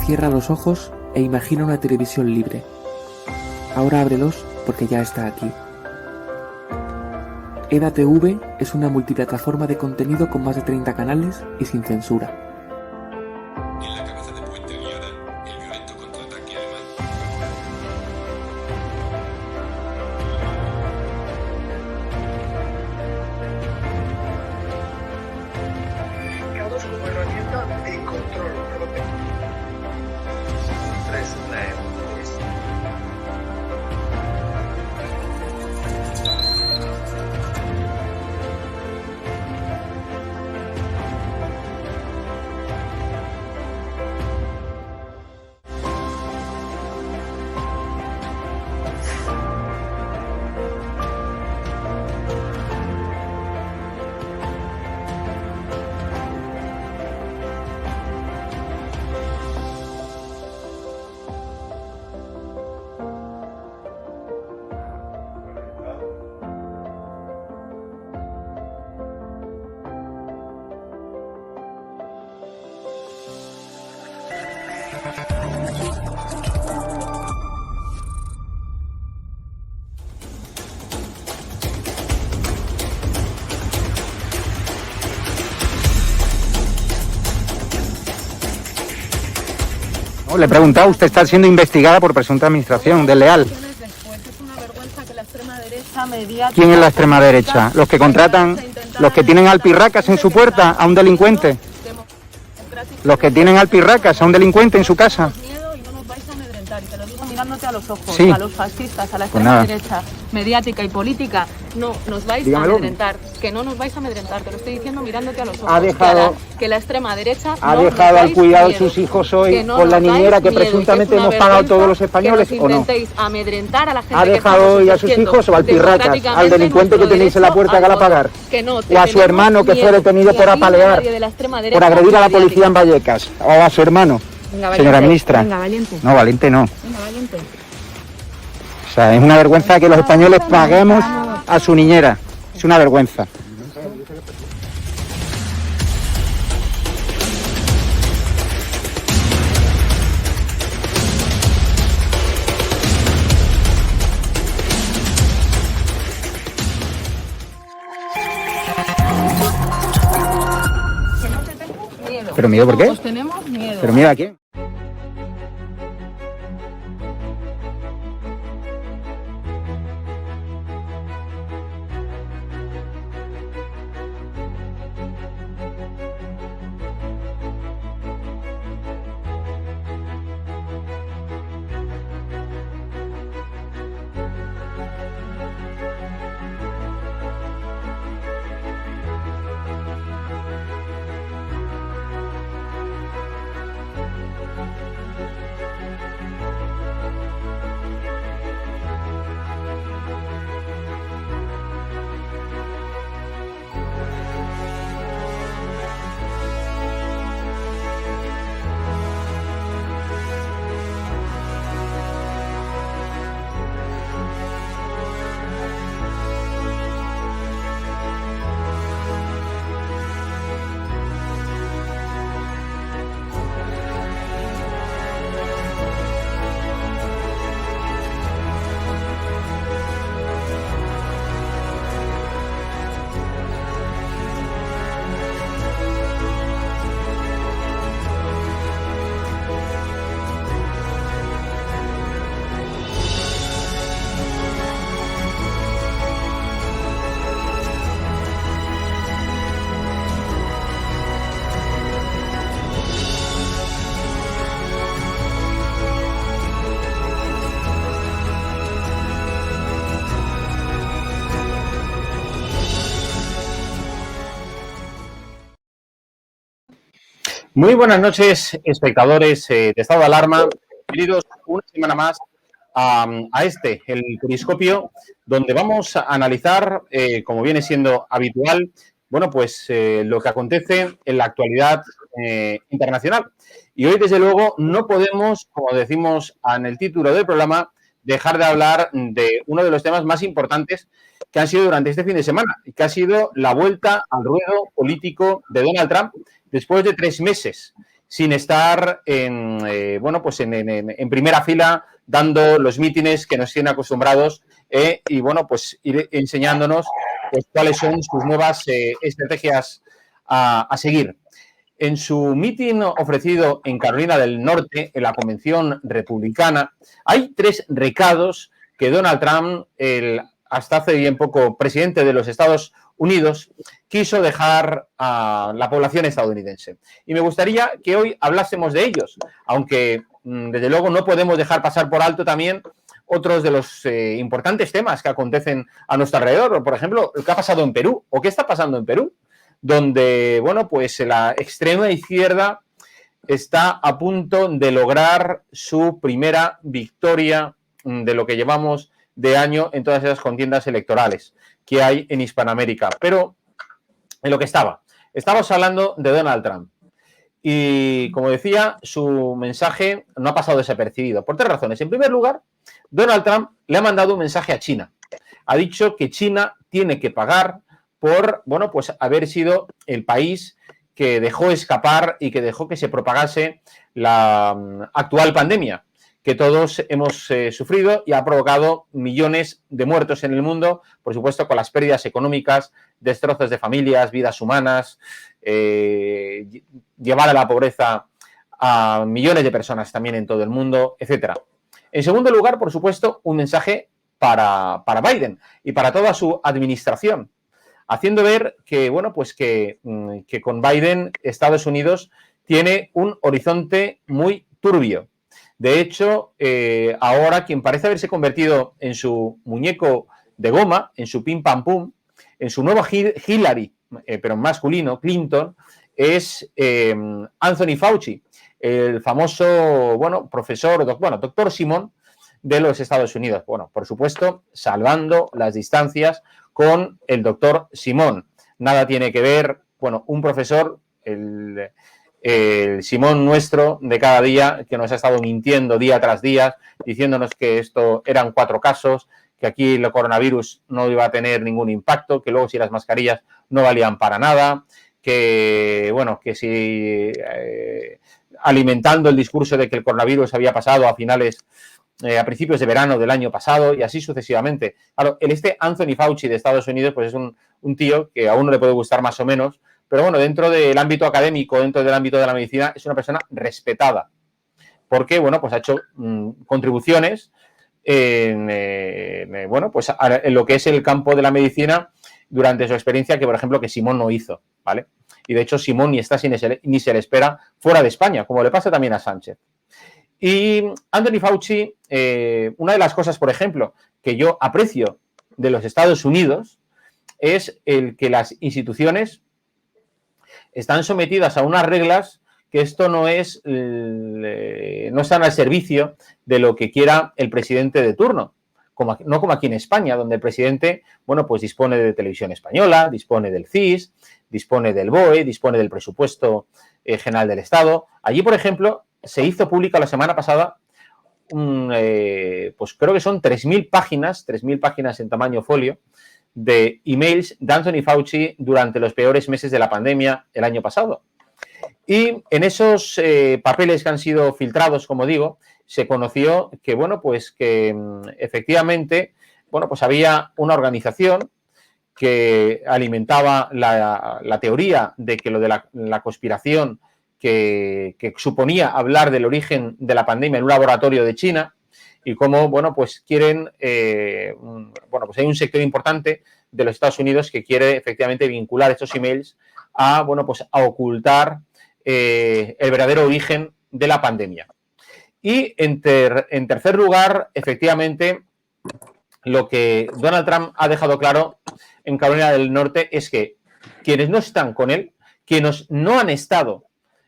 Cierra los ojos e imagina una televisión libre. Ahora ábrelos porque ya está aquí. EDATV es una multiplataforma de contenido con más de 30 canales y sin censura. En la cabeza de Puente Liara, el violento contraataque alemán. Mercados como herramienta de control propio. 3 leones. No, le he preguntado, usted está siendo investigada por presunta administración desleal. ¿Quién es la extrema derecha? ¿Los que contratan, los que tienen alpirracas en su puerta a un delincuente? ¿Los que tienen alpirracas a un delincuente en su casa? Y te lo digo mirándote a los ojos, Sí. a los fascistas, a la extrema derecha mediática y política, no nos vais Dígamelo. a amedrentar, que no nos vais a amedrentar, te lo estoy diciendo mirándote a los ojos. Ha dejado- que la extrema derecha ¿Ha no dejado nos al dais cuidado de miedo, sus hijos hoy que no con la nos niñera dais que miedo, presuntamente es una hemos pagado vergüenza todos los españoles, que o no? intentéis amedrentar a la gente ¿Ha que dejado estamos hoy a sus ejerciendo hijos o al pirracas, al democráticamente delincuente que nuestro tenéis en la derecho puerta al que la voto? pagar? Que no, ¿O a su tenemos hermano que fue miedo, detenido ni por a ti ni a apalear, nadie de la extrema por derecha agredir a la mediática. policía en Vallecas? ¿O a su hermano? Venga, Señora valiente, ministra. venga, valiente. No, valiente no. Venga, valiente. O sea, es una vergüenza que los españoles paguemos a su niñera. Es una vergüenza. Que no te tengo miedo. ¿Pero miedo por qué? Todos tenemos miedo. ¿Pero mira a quién? Muy buenas noches, espectadores de Estado de Alarma. Bienvenidos una semana más a el Periscopio, donde vamos a analizar, como viene siendo habitual, bueno, pues lo que acontece en la actualidad internacional. Y hoy, desde luego, no podemos, como decimos en el título del programa, dejar de hablar de uno de los temas más importantes que han sido durante este fin de semana, y que ha sido la vuelta al ruedo político de Donald Trump después de 3 meses. sin estar en primera fila dando los mítines que nos tienen acostumbrados y, bueno, pues ir enseñándonos pues, cuáles son sus nuevas estrategias a seguir. En su mitin ofrecido en Carolina del Norte, en la Convención Republicana, hay 3 recados que Donald Trump, el hasta hace bien poco presidente de los Estados Unidos, quiso dejar a la población estadounidense. Y me gustaría que hoy hablásemos de ellos, aunque desde luego no podemos dejar pasar por alto también otros de los importantes temas que acontecen a nuestro alrededor. Por ejemplo, lo que ha pasado en Perú, o qué está pasando en Perú, donde, bueno, pues la extrema izquierda está a punto de lograr su primera victoria de lo que llevamos de año en todas esas contiendas electorales que hay en Hispanoamérica. Pero en lo que estamos hablando de Donald Trump. Y, como decía, su mensaje no ha pasado desapercibido por 3 razones. En primer lugar, Donald Trump le ha mandado un mensaje a China. Ha dicho que China tiene que pagar por, bueno, pues haber sido el país que dejó escapar y que dejó que se propagase la actual pandemia que todos hemos sufrido y ha provocado millones de muertos en el mundo, por supuesto con las pérdidas económicas, destrozos de familias, vidas humanas, llevar a la pobreza a millones de personas también en todo el mundo, etcétera. En segundo lugar, por supuesto, un mensaje para Biden y para toda su administración, haciendo ver que, bueno, pues que con Biden Estados Unidos tiene un horizonte muy turbio. De hecho, ahora quien parece haberse convertido en su muñeco de goma, en su pim pam pum, en su nuevo Hillary, pero masculino, Clinton, es Anthony Fauci, el famoso, bueno, doctor Simón de los Estados Unidos. Bueno, por supuesto, salvando las distancias con el doctor Simón. Nada tiene que ver, bueno, un profesor, el Simón nuestro de cada día, que nos ha estado mintiendo día tras día, diciéndonos que esto eran 4 casos, que aquí el coronavirus no iba a tener ningún impacto, que luego si las mascarillas no valían para nada, que, bueno, que si alimentando el discurso de que el coronavirus había pasado a principios de verano del año pasado y así sucesivamente. Claro, Anthony Fauci de Estados Unidos pues es un tío que a uno le puede gustar más o menos, pero bueno, dentro del ámbito académico, dentro del ámbito de la medicina, es una persona respetada. Porque, bueno, pues ha hecho contribuciones en lo que es el campo de la medicina durante su experiencia que, por ejemplo, que Simón no hizo, ¿vale? Y, de hecho, Simón ni está ni se le espera fuera de España, como le pasa también a Sánchez. Y Anthony Fauci, una de las cosas, por ejemplo, que yo aprecio de los Estados Unidos es el que las instituciones están sometidas a unas reglas que esto no están al servicio de lo que quiera el presidente de turno, no como aquí en España, donde el presidente, bueno, pues dispone de Televisión Española, dispone del CIS, dispone del BOE, dispone del presupuesto general del Estado. Allí, por ejemplo, se hizo pública la semana pasada, pues creo que son 3.000 páginas en tamaño folio, de emails de Anthony Fauci durante los peores meses de la pandemia el año pasado. Y en esos papeles que han sido filtrados, como digo, se conoció que, bueno, pues que efectivamente, bueno, pues había una organización que alimentaba la teoría de que lo de la conspiración que suponía hablar del origen de la pandemia en un laboratorio de China y cómo, bueno, pues quieren, pues hay un sector importante de los Estados Unidos que quiere efectivamente vincular estos emails a, bueno, pues a ocultar el verdadero origen de la pandemia. Y en tercer lugar, efectivamente, lo que Donald Trump ha dejado claro en Carolina del Norte es que quienes no están con él, quienes no han estado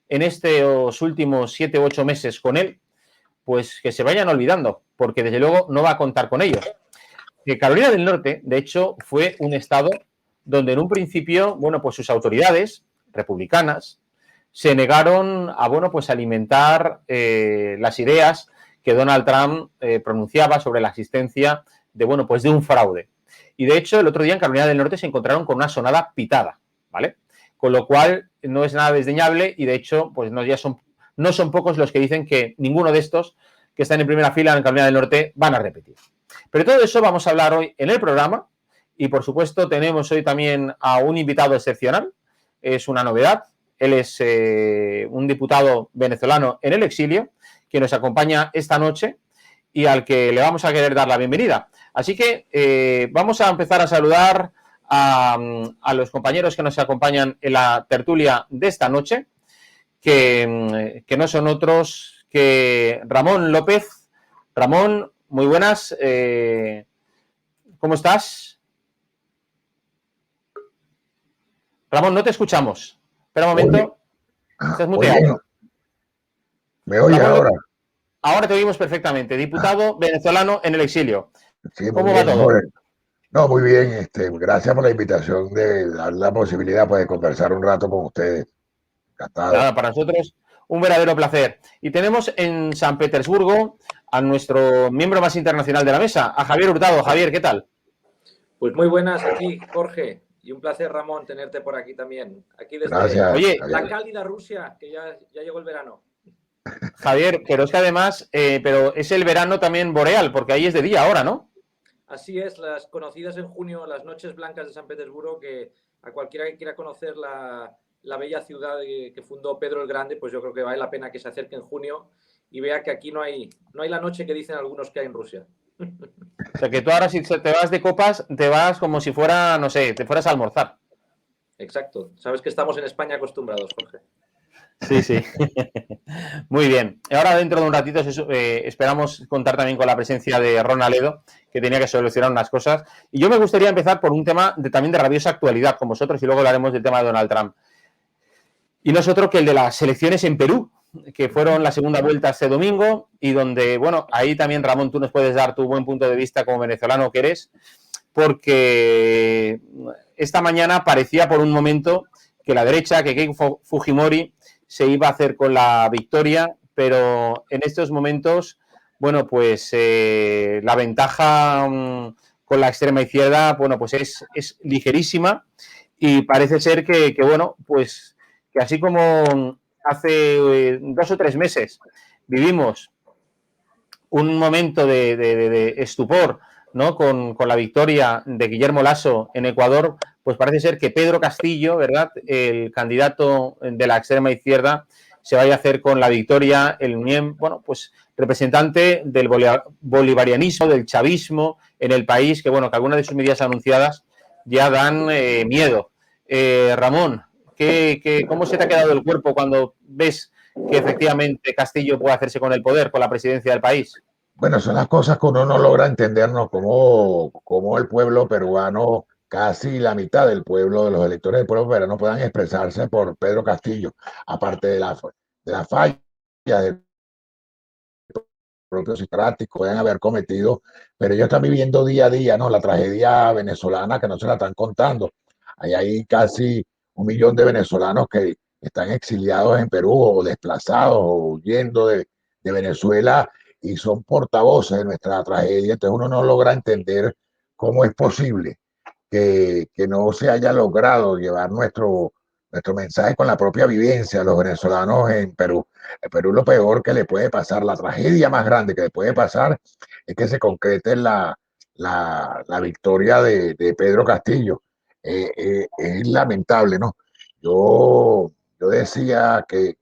en estos últimos 7 u 8 meses con él, pues que se vayan olvidando, porque desde luego no va a contar con ellos. Carolina del Norte, de hecho, fue un estado donde en un principio, bueno, pues sus autoridades republicanas se negaron a, bueno, pues alimentar las ideas que Donald Trump pronunciaba sobre la existencia de, bueno, pues de un fraude. Y de hecho, el otro día en Carolina del Norte se encontraron con una sonada pitada, ¿vale? Con lo cual no es nada desdeñable y de hecho, pues no ya son no son pocos los que dicen que ninguno de estos que están en primera fila en Carolina del Norte van a repetir. Pero todo eso vamos a hablar hoy en el programa y, por supuesto, tenemos hoy también a un invitado excepcional. Es una novedad. Él es un diputado venezolano en el exilio que nos acompaña esta noche y al que le vamos a querer dar la bienvenida. Así que vamos a empezar a saludar a los compañeros que nos acompañan en la tertulia de esta noche, que no son otros que Ramón López. Ramón, muy buenas. ¿Cómo estás? Ramón, no te escuchamos. Espera un momento. Estás muteado. ¿Me oye Ramón, ahora? Ahora te oímos perfectamente. Diputado venezolano en el exilio. Sí, ¿Cómo va todo? No, muy bien. Gracias por la invitación de dar la posibilidad pues, de conversar un rato con ustedes. Encantado. Nada, para nosotros un verdadero placer. Y tenemos en San Petersburgo a nuestro miembro más internacional de la mesa, a Javier Hurtado. Javier, ¿qué tal? Pues muy buenas aquí, Jorge. Y un placer, Ramón, tenerte por aquí también. Aquí desde Gracias, la cálida Rusia, que ya llegó el verano. Javier, pero es que además, pero es el verano también boreal, porque ahí es de día ahora, ¿no? Así es, las conocidas en junio, las noches blancas de San Petersburgo, que a cualquiera que quiera conocer la bella ciudad que fundó Pedro el Grande, pues yo creo que vale la pena que se acerque en junio y vea que aquí no hay la noche que dicen algunos que hay en Rusia. O sea, que tú ahora si te vas de copas, te vas como si fuera, no sé, te fueras a almorzar. Exacto. Sabes que estamos en España acostumbrados, Jorge. Sí, sí. Muy bien. Ahora dentro de un ratito esperamos contar también con la presencia de Ron Aledo, que tenía que solucionar unas cosas. Y yo me gustaría empezar por un tema también de rabiosa actualidad con vosotros y luego hablaremos del tema de Donald Trump. Y no es otro que el de las elecciones en Perú, que fueron la segunda vuelta este domingo y donde, bueno, ahí también, Ramón, tú nos puedes dar tu buen punto de vista como venezolano que eres, porque esta mañana parecía por un momento que la derecha, que Keiko Fujimori se iba a hacer con la victoria, pero en estos momentos, bueno, pues la ventaja con la extrema izquierda, bueno, pues es ligerísima y parece ser que bueno, pues que así como hace 2 o 3 meses vivimos un momento de estupor, ¿no? Con la victoria de Guillermo Lasso en Ecuador, pues parece ser que Pedro Castillo, ¿verdad?, el candidato de la extrema izquierda, se vaya a hacer con la victoria, bueno, pues representante del bolivarianismo, del chavismo en el país, que bueno, que algunas de sus medidas anunciadas ya dan miedo. Ramón, ¿cómo se te ha quedado el cuerpo cuando ves que efectivamente Castillo puede hacerse con el poder, con la presidencia del país? Bueno, son las cosas que uno no logra entendernos, como el pueblo peruano, casi la mitad del pueblo, de los electores del pueblo peruano, puedan expresarse por Pedro Castillo, aparte de la falla del propio Socrático, pueden haber cometido, pero ellos están viviendo día a día, ¿no? La tragedia venezolana que no se la están contando. Hay casi 1 millón de venezolanos que están exiliados en Perú o desplazados o huyendo de Venezuela y son portavoces de nuestra tragedia. Entonces uno no logra entender cómo es posible que no se haya logrado llevar nuestro mensaje con la propia vivencia de los venezolanos en Perú. En Perú lo peor que le puede pasar, la tragedia más grande que le puede pasar es que se concrete la victoria de Pedro Castillo. Es lamentable, ¿no? Yo decía que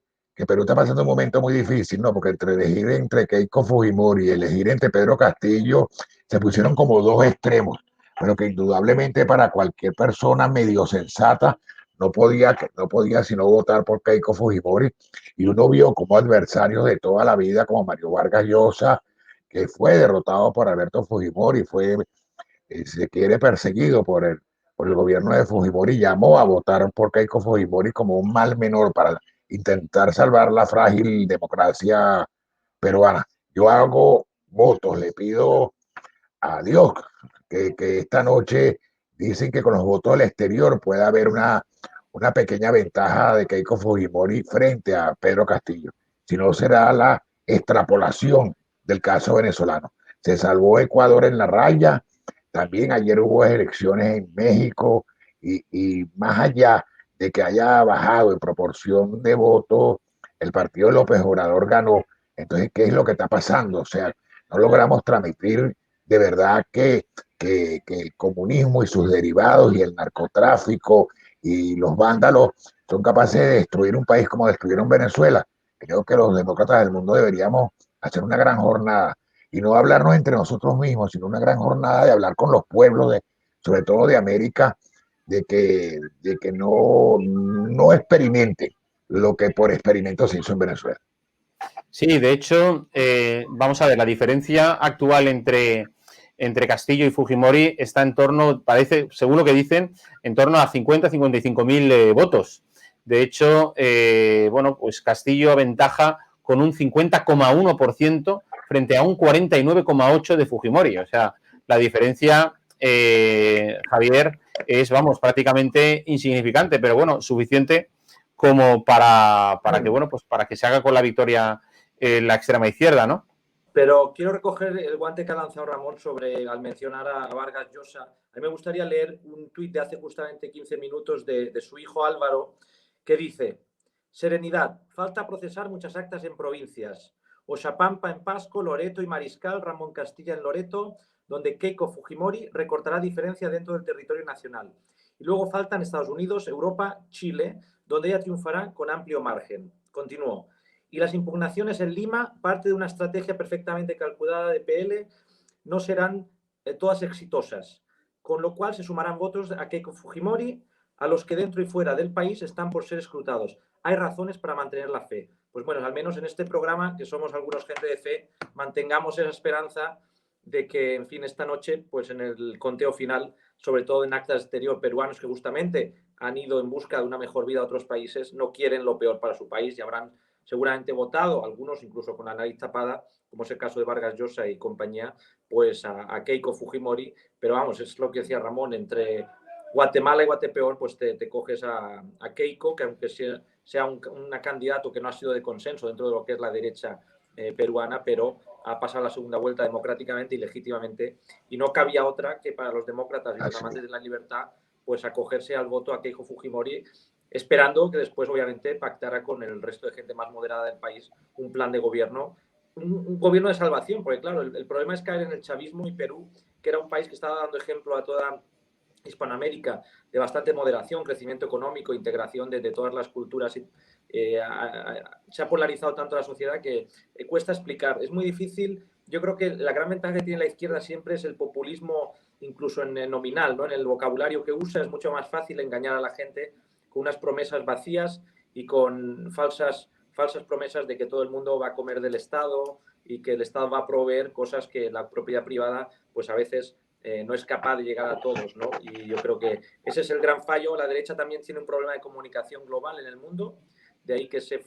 Perú está pasando un momento muy difícil, ¿no? Porque elegir entre Keiko Fujimori y elegir entre Pedro Castillo se pusieron como 2 extremos, pero que indudablemente para cualquier persona medio sensata no podía sino votar por Keiko Fujimori, y uno vio como adversarios de toda la vida, como Mario Vargas Llosa, que fue derrotado por Alberto Fujimori, se quiere perseguido por el gobierno de Fujimori, llamó a votar por Keiko Fujimori como un mal menor para intentar salvar la frágil democracia peruana. Yo hago votos, le pido a Dios que esta noche dicen que con los votos del exterior puede haber una pequeña ventaja de Keiko Fujimori frente a Pedro Castillo. Si no, será la extrapolación del caso venezolano. Se salvó Ecuador en la raya. También ayer hubo elecciones en México y más allá de que haya bajado en proporción de votos el partido de López Obrador ganó. Entonces, ¿qué es lo que está pasando? O sea, no logramos transmitir de verdad que el comunismo y sus derivados y el narcotráfico y los vándalos son capaces de destruir un país como destruyeron Venezuela. Creo que los demócratas del mundo deberíamos hacer una gran jornada y no hablarnos entre nosotros mismos, sino una gran jornada de hablar con los pueblos, sobre todo de América, de que no experimenten lo que por experimento se hizo en Venezuela. Sí, de hecho, vamos a ver, la diferencia actual entre Castillo y Fujimori está en torno, parece, según lo que dicen, en torno a 50-55.000 votos. De hecho, bueno, pues Castillo aventaja con un 50,1% frente a un 49,8% de Fujimori. O sea, la diferencia, Javier, es, vamos, prácticamente insignificante, pero bueno, suficiente como para que, bueno, pues para que se haga con la victoria la extrema izquierda, ¿no? Pero quiero recoger el guante que ha lanzado Ramón al mencionar a Vargas Llosa. A mí me gustaría leer un tuit de hace justamente 15 minutos de su hijo Álvaro, que dice: serenidad, falta procesar muchas actas en provincias. Oxapampa en Pasco, Loreto y Mariscal, Ramón Castilla en Loreto, donde Keiko Fujimori recortará diferencia dentro del territorio nacional. Y luego faltan Estados Unidos, Europa, Chile, donde ella triunfará con amplio margen. Continuó. Y las impugnaciones en Lima, parte de una estrategia perfectamente calculada de PL, no serán todas exitosas, con lo cual se sumarán votos a Keiko Fujimori, a los que dentro y fuera del país están por ser escrutados. Hay razones para mantener la fe. Pues bueno, al menos en este programa, que somos algunos gente de fe, mantengamos esa esperanza de que, en fin, esta noche, pues en el conteo final, sobre todo en actas exterior peruanos que justamente han ido en busca de una mejor vida a otros países, no quieren lo peor para su país y habrán seguramente votado, algunos incluso con la nariz tapada, como es el caso de Vargas Llosa y compañía, pues a Keiko Fujimori. Pero vamos, es lo que decía Ramón, entre Guatemala y Guatepeor, pues te coges a Keiko, que aunque sea una candidato que no ha sido de consenso dentro de lo que es la derecha peruana, pero ha pasado la segunda vuelta democráticamente y legítimamente, y no cabía otra que para los demócratas y los amantes de la libertad, pues acogerse al voto a Keiko Fujimori, esperando que después, obviamente, pactara con el resto de gente más moderada del país un plan de gobierno, un gobierno de salvación, porque claro, el problema es caer en el chavismo, y Perú, que era un país que estaba dando ejemplo a toda Hispanoamérica de bastante moderación, crecimiento económico, integración de todas las culturas, se ha polarizado tanto la sociedad que cuesta explicar. Es muy difícil. Yo creo que la gran ventaja que tiene la izquierda siempre es el populismo, incluso en el nominal, ¿no? En el vocabulario que usa es mucho más fácil engañar a la gente con unas promesas vacías y con falsas promesas de que todo el mundo va a comer del Estado y que el Estado va a proveer cosas que la propiedad privada, pues a veces no es capaz de llegar a todos, ¿no? Y yo creo que ese es el gran fallo. La derecha también tiene un problema de comunicación global en el mundo, de ahí que ese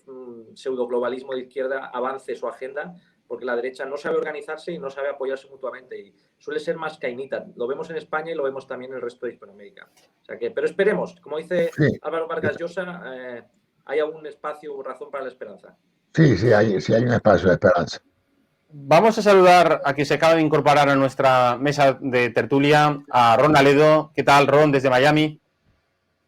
pseudoglobalismo de izquierda avance su agenda, porque la derecha no sabe organizarse y no sabe apoyarse mutuamente y suele ser más cainita. Lo vemos en España y lo vemos también en el resto de Hispanoamérica. O sea que, pero esperemos, como dice Álvaro Vargas Llosa, hay aún espacio o razón para la esperanza. Sí, hay un espacio de esperanza. Vamos a saludar a quien se acaba de incorporar a nuestra mesa de tertulia, a Ron Aledo. ¿Qué tal, Ron, desde Miami?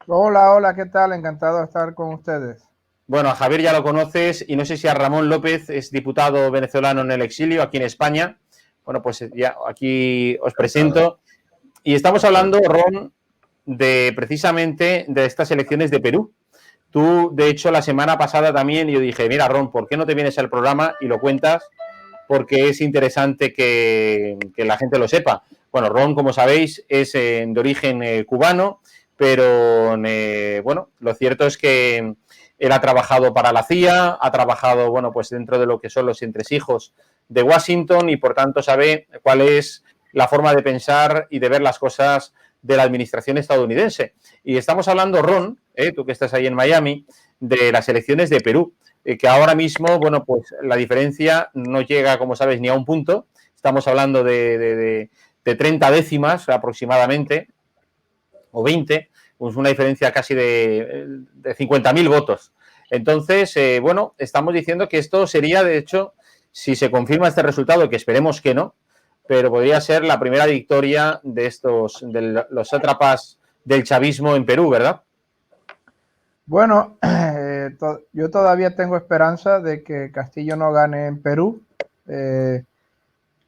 Hola, ¿qué tal? Encantado de estar con ustedes. Bueno, a Javier ya lo conoces y no sé si a Ramón López, es diputado venezolano en el exilio aquí en España. Bueno, pues ya aquí os presento. Y estamos hablando, Ron, precisamente de estas elecciones de Perú. Tú, de hecho, la semana pasada también yo dije, mira, Ron, ¿por qué no te vienes al programa y lo cuentas? Porque es interesante que la gente lo sepa. Bueno, Ron, como sabéis, es de origen cubano, pero bueno, lo cierto es que él ha trabajado para la CIA, ha trabajado, bueno, pues dentro de lo que son los entresijos de Washington y, por tanto, sabe cuál es la forma de pensar y de ver las cosas de la administración estadounidense. Y estamos hablando, Ron, tú que estás ahí en Miami, de las elecciones de Perú, que ahora mismo, bueno, pues la diferencia no llega, como sabes, ni a un punto. Estamos hablando de 30 décimas aproximadamente, o 20, pues una diferencia casi de 50.000 votos. Entonces, bueno, estamos diciendo que esto sería, de hecho, si se confirma este resultado, que esperemos que no, pero podría ser la primera victoria de los sátrapas del chavismo en Perú, ¿verdad? Bueno, Yo todavía tengo esperanza de que Castillo no gane en Perú.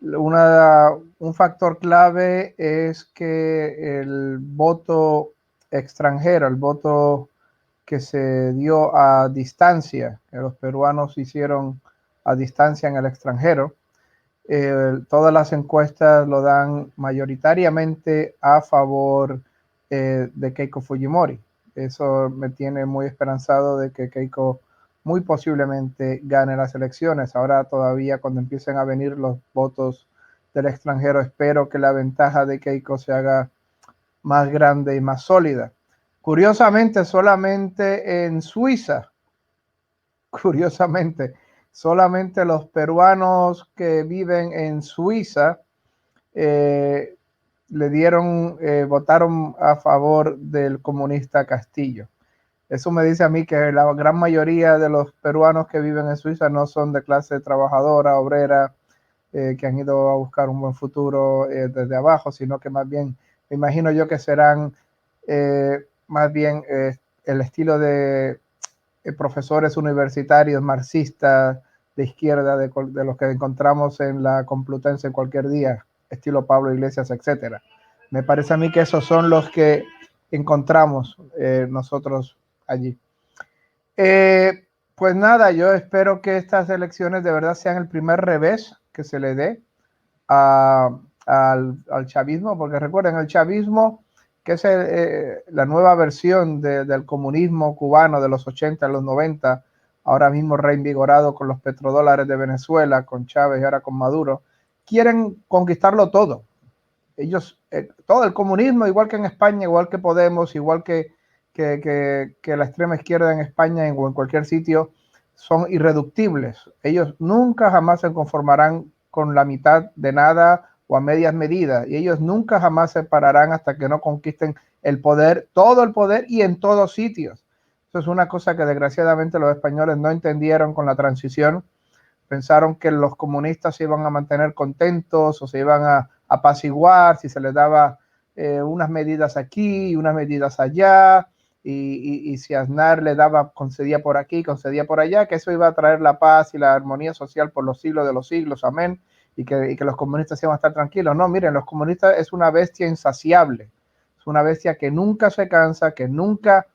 Un factor clave es que el voto extranjero, el voto que se dio a distancia, que los peruanos hicieron a distancia en el extranjero, todas las encuestas lo dan mayoritariamente a favor de Keiko Fujimori. Eso me tiene muy esperanzado de que Keiko muy posiblemente gane las elecciones. Ahora todavía cuando empiecen a venir los votos del extranjero, espero que la ventaja de Keiko se haga más grande y más sólida. Curiosamente, solamente en Suiza, solamente los peruanos que viven en Suiza votaron a favor del comunista Castillo. Eso me dice a mí que la gran mayoría de los peruanos que viven en Suiza no son de clase trabajadora, obrera, que han ido a buscar un buen futuro desde abajo, sino que más bien, me imagino yo que serán más bien el estilo de profesores universitarios marxistas de izquierda, de los que encontramos en la Complutense cualquier día, estilo Pablo Iglesias, etcétera. Me parece a mí que esos son los que encontramos nosotros allí. Pues nada, yo espero que estas elecciones de verdad sean el primer revés que se le dé al chavismo, porque recuerden, el chavismo, que es la nueva versión del comunismo cubano de los 80 a los 90, ahora mismo reinvigorado con los petrodólares de Venezuela, con Chávez y ahora con Maduro, quieren conquistarlo todo. Ellos, todo el comunismo, igual que en España, igual que Podemos, igual que la extrema izquierda en España o en cualquier sitio, son irreductibles. Ellos nunca jamás se conformarán con la mitad de nada o a medias medidas, y ellos nunca jamás se pararán hasta que no conquisten el poder, todo el poder y en todos sitios. Eso es una cosa que desgraciadamente los españoles no entendieron con la transición. Pensaron que los comunistas se iban a mantener contentos o se iban a apaciguar si se les daba unas medidas aquí y unas medidas allá, y si Aznar le daba, concedía por aquí, concedía por allá, que eso iba a traer la paz y la armonía social por los siglos de los siglos, amén, y que los comunistas iban a estar tranquilos. No, miren, los comunistas es una bestia insaciable, es una bestia que nunca se cansa, que nunca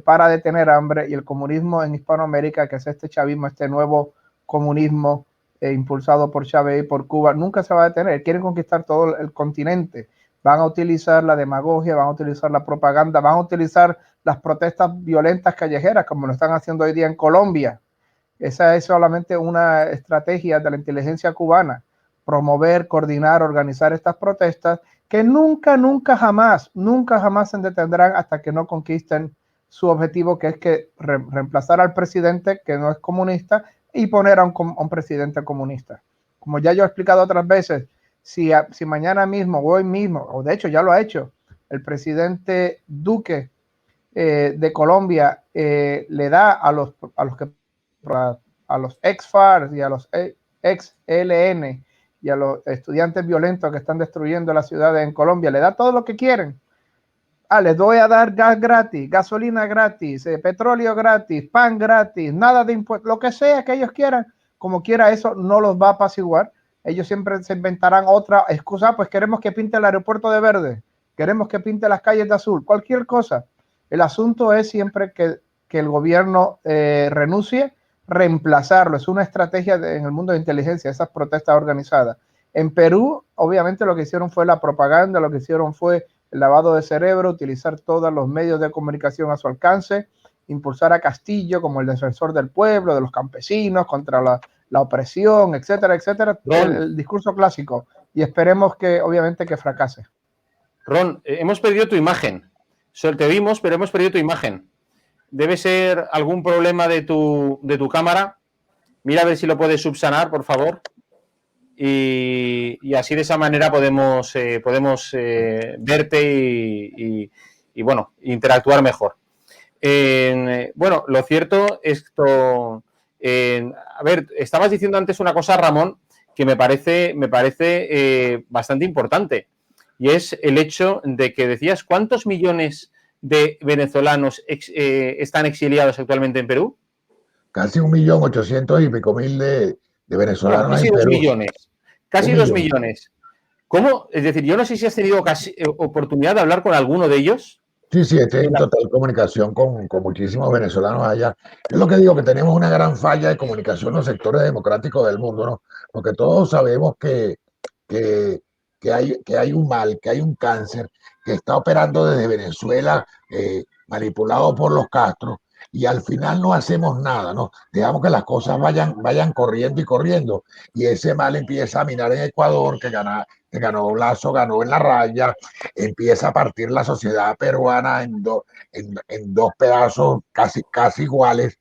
para de tener hambre, y el comunismo en Hispanoamérica, que es este chavismo, este nuevo comunismo impulsado por Chávez y por Cuba, nunca se va a detener. Quieren conquistar todo el continente. Van a utilizar la demagogia, van a utilizar la propaganda, van a utilizar las protestas violentas callejeras, como lo están haciendo hoy día en Colombia. Esa es solamente una estrategia de la inteligencia cubana, promover, coordinar, organizar estas protestas que nunca jamás se detendrán hasta que no conquisten su objetivo, que es que reemplazar al presidente que no es comunista y poner a un presidente comunista. Como ya yo he explicado otras veces, si mañana mismo, o hoy mismo, o de hecho ya lo ha hecho, el presidente Duque de Colombia le da a los ex-FARC y a los ex-ELN y a los estudiantes violentos que están destruyendo las ciudades en Colombia, le da todo lo que quieren. Les voy a dar gas gratis, gasolina gratis, petróleo gratis, pan gratis, nada de impuestos, lo que sea que ellos quieran, como quiera, eso no los va a apaciguar. Ellos siempre se inventarán otra excusa, pues queremos que pinte el aeropuerto de verde, queremos que pinte las calles de azul, cualquier cosa. El asunto es siempre que el gobierno renuncie, reemplazarlo. Es una estrategia en el mundo de inteligencia, esas protestas organizadas. En Perú, obviamente, lo que hicieron fue la propaganda, lo que hicieron fue el lavado de cerebro, utilizar todos los medios de comunicación a su alcance, impulsar a Castillo como el defensor del pueblo, de los campesinos, contra la opresión, etcétera, etcétera. El discurso clásico. Y esperemos que, obviamente, que fracase. Ron, hemos perdido tu imagen. Te vimos, pero hemos perdido tu imagen. Debe ser algún problema de tu cámara. Mira a ver si lo puedes subsanar, por favor. Y así de esa manera podemos verte y bueno, interactuar mejor. Bueno, lo cierto es esto. A ver, estabas diciendo antes una cosa, Ramón, que me parece bastante importante, y es el hecho de que decías, ¿cuántos millones de venezolanos están exiliados actualmente en Perú? casi 1.800.000 de Bueno, venezolanos casi en 2 Perú. millones. Casi Un 2 millón. millones. ¿Cómo? Es decir, yo no sé si has tenido oportunidad de hablar con alguno de ellos. Sí, estoy De en la- total comunicación con muchísimos venezolanos allá. Es lo que digo, que tenemos una gran falla de comunicación en los sectores democráticos del mundo, ¿no? Porque todos sabemos que, que hay un mal, que hay un cáncer que está operando desde Venezuela, manipulado por los Castro, y al final no hacemos nada, ¿no? Dejamos que las cosas vayan corriendo y corriendo, y ese mal empieza a minar en Ecuador, que ganó Lazo, ganó en la raya, empieza a partir la sociedad peruana en dos pedazos casi iguales,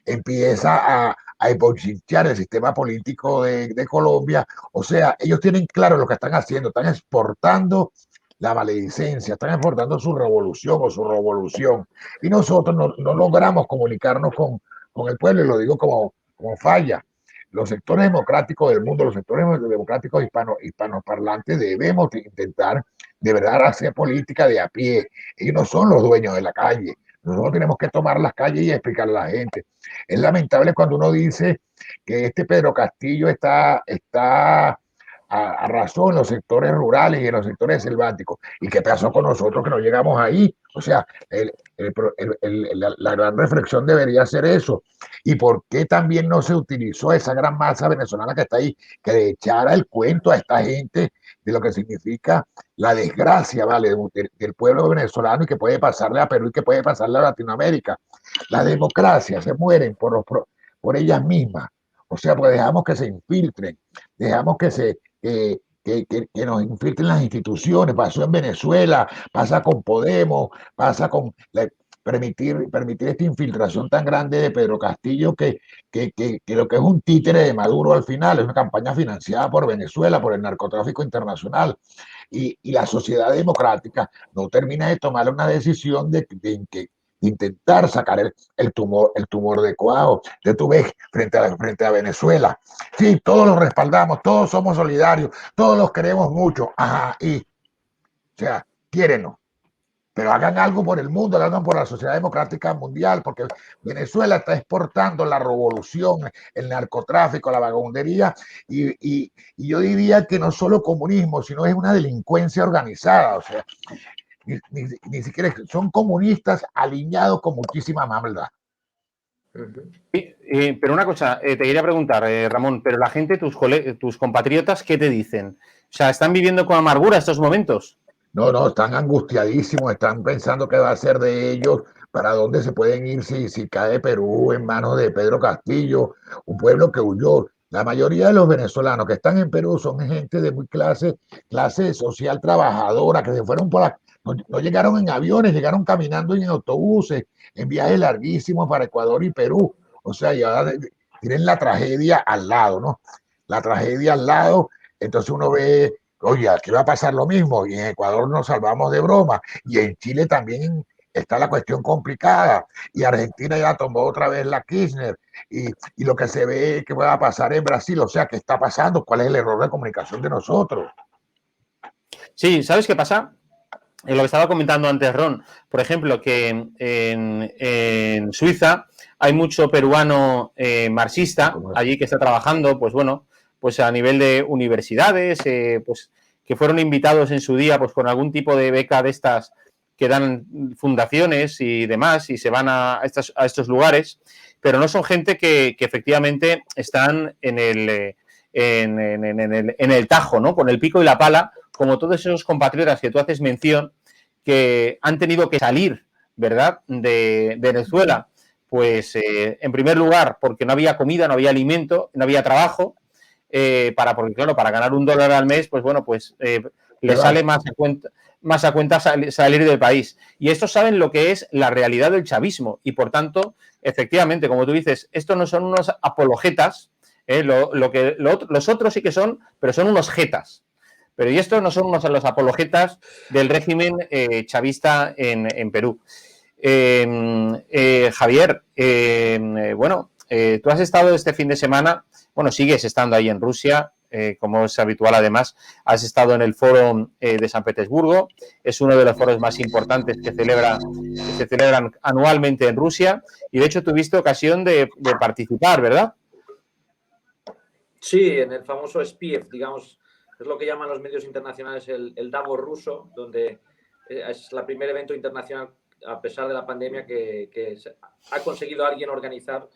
empieza a empollinchar el sistema político de Colombia. O sea, ellos tienen claro lo que están haciendo, están exportando la maledicencia, están exportando su revolución o su revolución. Y nosotros no logramos comunicarnos con el pueblo, y lo digo como falla. Los sectores democráticos del mundo, los sectores democráticos hispanoparlantes, debemos intentar de verdad hacer política de a pie. Ellos no son los dueños de la calle. Nosotros tenemos que tomar las calles y explicarle a la gente. Es lamentable cuando uno dice que este Pedro Castillo está arrasó en los sectores rurales y en los sectores selváticos. ¿Y qué pasó con nosotros que no llegamos ahí? O sea, la gran reflexión debería ser eso. ¿Y por qué también no se utilizó esa gran masa venezolana que está ahí, que le echara el cuento a esta gente de lo que significa la desgracia, ¿vale? Del pueblo venezolano, y que puede pasarle a Perú y que puede pasarle a Latinoamérica? Las democracias se mueren por ellas mismas. O sea, pues dejamos que se infiltren, dejamos que nos infiltren las instituciones. Pasó en Venezuela, pasa con Podemos, pasa con permitir esta infiltración tan grande de Pedro Castillo, que lo que es un títere de Maduro al final, es una campaña financiada por Venezuela, por el narcotráfico internacional. Y la sociedad democrática no termina de tomar una decisión de intentar sacar el tumor de Cuau. De tu ves frente a Venezuela. Sí, todos los respaldamos, todos somos solidarios, todos los queremos mucho. Ajá, o sea, quiérenos, pero hagan algo por el mundo, hagan por la sociedad democrática mundial, porque Venezuela está exportando la revolución, el narcotráfico, la vagabundería, y yo diría que no solo comunismo, sino es una delincuencia organizada. O sea, ni siquiera son comunistas alineados con muchísima maldad. Pero una cosa, te quería preguntar, Ramón, pero la gente, tus compatriotas, ¿qué te dicen? O sea, ¿están viviendo con amargura estos momentos? No, están angustiadísimos, están pensando qué va a ser de ellos, para dónde se pueden ir si cae Perú en manos de Pedro Castillo, un pueblo que huyó. La mayoría de los venezolanos que están en Perú son gente de muy clase social trabajadora, que se fueron no llegaron en aviones, llegaron caminando en autobuses, en viajes larguísimos para Ecuador y Perú. O sea, ya tienen la tragedia al lado, ¿no? La tragedia al lado. Entonces uno ve, oye, aquí va a pasar lo mismo, y en Ecuador nos salvamos de broma, y en Chile también está la cuestión complicada, y Argentina ya tomó otra vez la Kirchner, y lo que se ve que va a pasar en Brasil. O sea, ¿qué está pasando? ¿Cuál es el error de comunicación de nosotros? Sí, ¿sabes qué pasa? Lo que estaba comentando antes Ron, por ejemplo, que en Suiza hay mucho peruano marxista allí que está trabajando, pues bueno, pues a nivel de universidades, pues que fueron invitados en su día pues con algún tipo de beca de estas que dan fundaciones y demás, y se van a estos lugares, pero no son gente que efectivamente están en el tajo, ¿no? Con el pico y la pala, como todos esos compatriotas que tú haces mención, que han tenido que salir, ¿verdad?, de Venezuela, pues en primer lugar porque no había comida, no había alimento, no había trabajo, porque claro, para ganar $1 al mes, pues bueno, pues les sale más a cuenta salir del país. Y estos saben lo que es la realidad del chavismo, y por tanto, efectivamente, como tú dices, estos no son unos apologetas, los otros sí que son, pero son unos jetas. Pero y estos no son los apologetas del régimen chavista en Perú. Javier, bueno, tú has estado este fin de semana, bueno, sigues estando ahí en Rusia, como es habitual además, has estado en el foro de San Petersburgo. Es uno de los foros más importantes que se celebran anualmente en Rusia y de hecho tuviste ocasión de participar, ¿verdad? Sí, en el famoso SPIEF, digamos, es lo que llaman los medios internacionales el Davos ruso, donde es el primer evento internacional, a pesar de la pandemia, que ha conseguido alguien organizar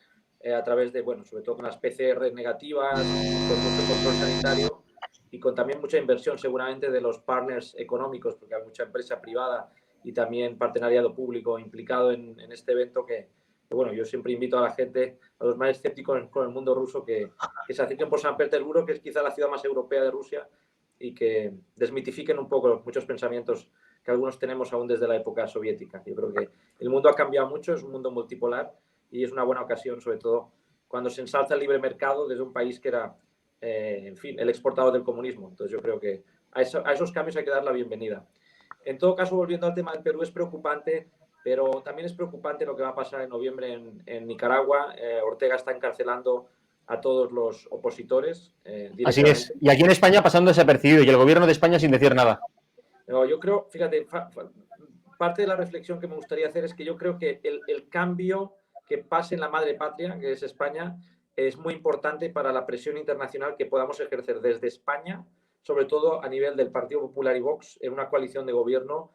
a través de, bueno, sobre todo con las PCR negativas, con mucho control sanitario y con también mucha inversión seguramente de los partners económicos, porque hay mucha empresa privada y también partenariado público implicado en este evento que, bueno, yo siempre invito a la gente, a los más escépticos con el mundo ruso, que se acerquen por San Petersburgo, que es quizá la ciudad más europea de Rusia, y que desmitifiquen un poco muchos pensamientos que algunos tenemos aún desde la época soviética. Yo creo que el mundo ha cambiado mucho, es un mundo multipolar y es una buena ocasión, sobre todo cuando se ensalza el libre mercado desde un país que era, en fin, el exportador del comunismo. Entonces yo creo que a esos cambios hay que dar la bienvenida. En todo caso, volviendo al tema del Perú, es preocupante, pero también es preocupante lo que va a pasar en noviembre en Nicaragua. Ortega está encarcelando a todos los opositores. Así es. Y aquí en España pasando desapercibido y el gobierno de España sin decir nada. No, yo creo, fíjate, parte de la reflexión que me gustaría hacer es que yo creo que el cambio que pase en la madre patria, que es España, es muy importante para la presión internacional que podamos ejercer desde España, sobre todo a nivel del Partido Popular y Vox, en una coalición de gobierno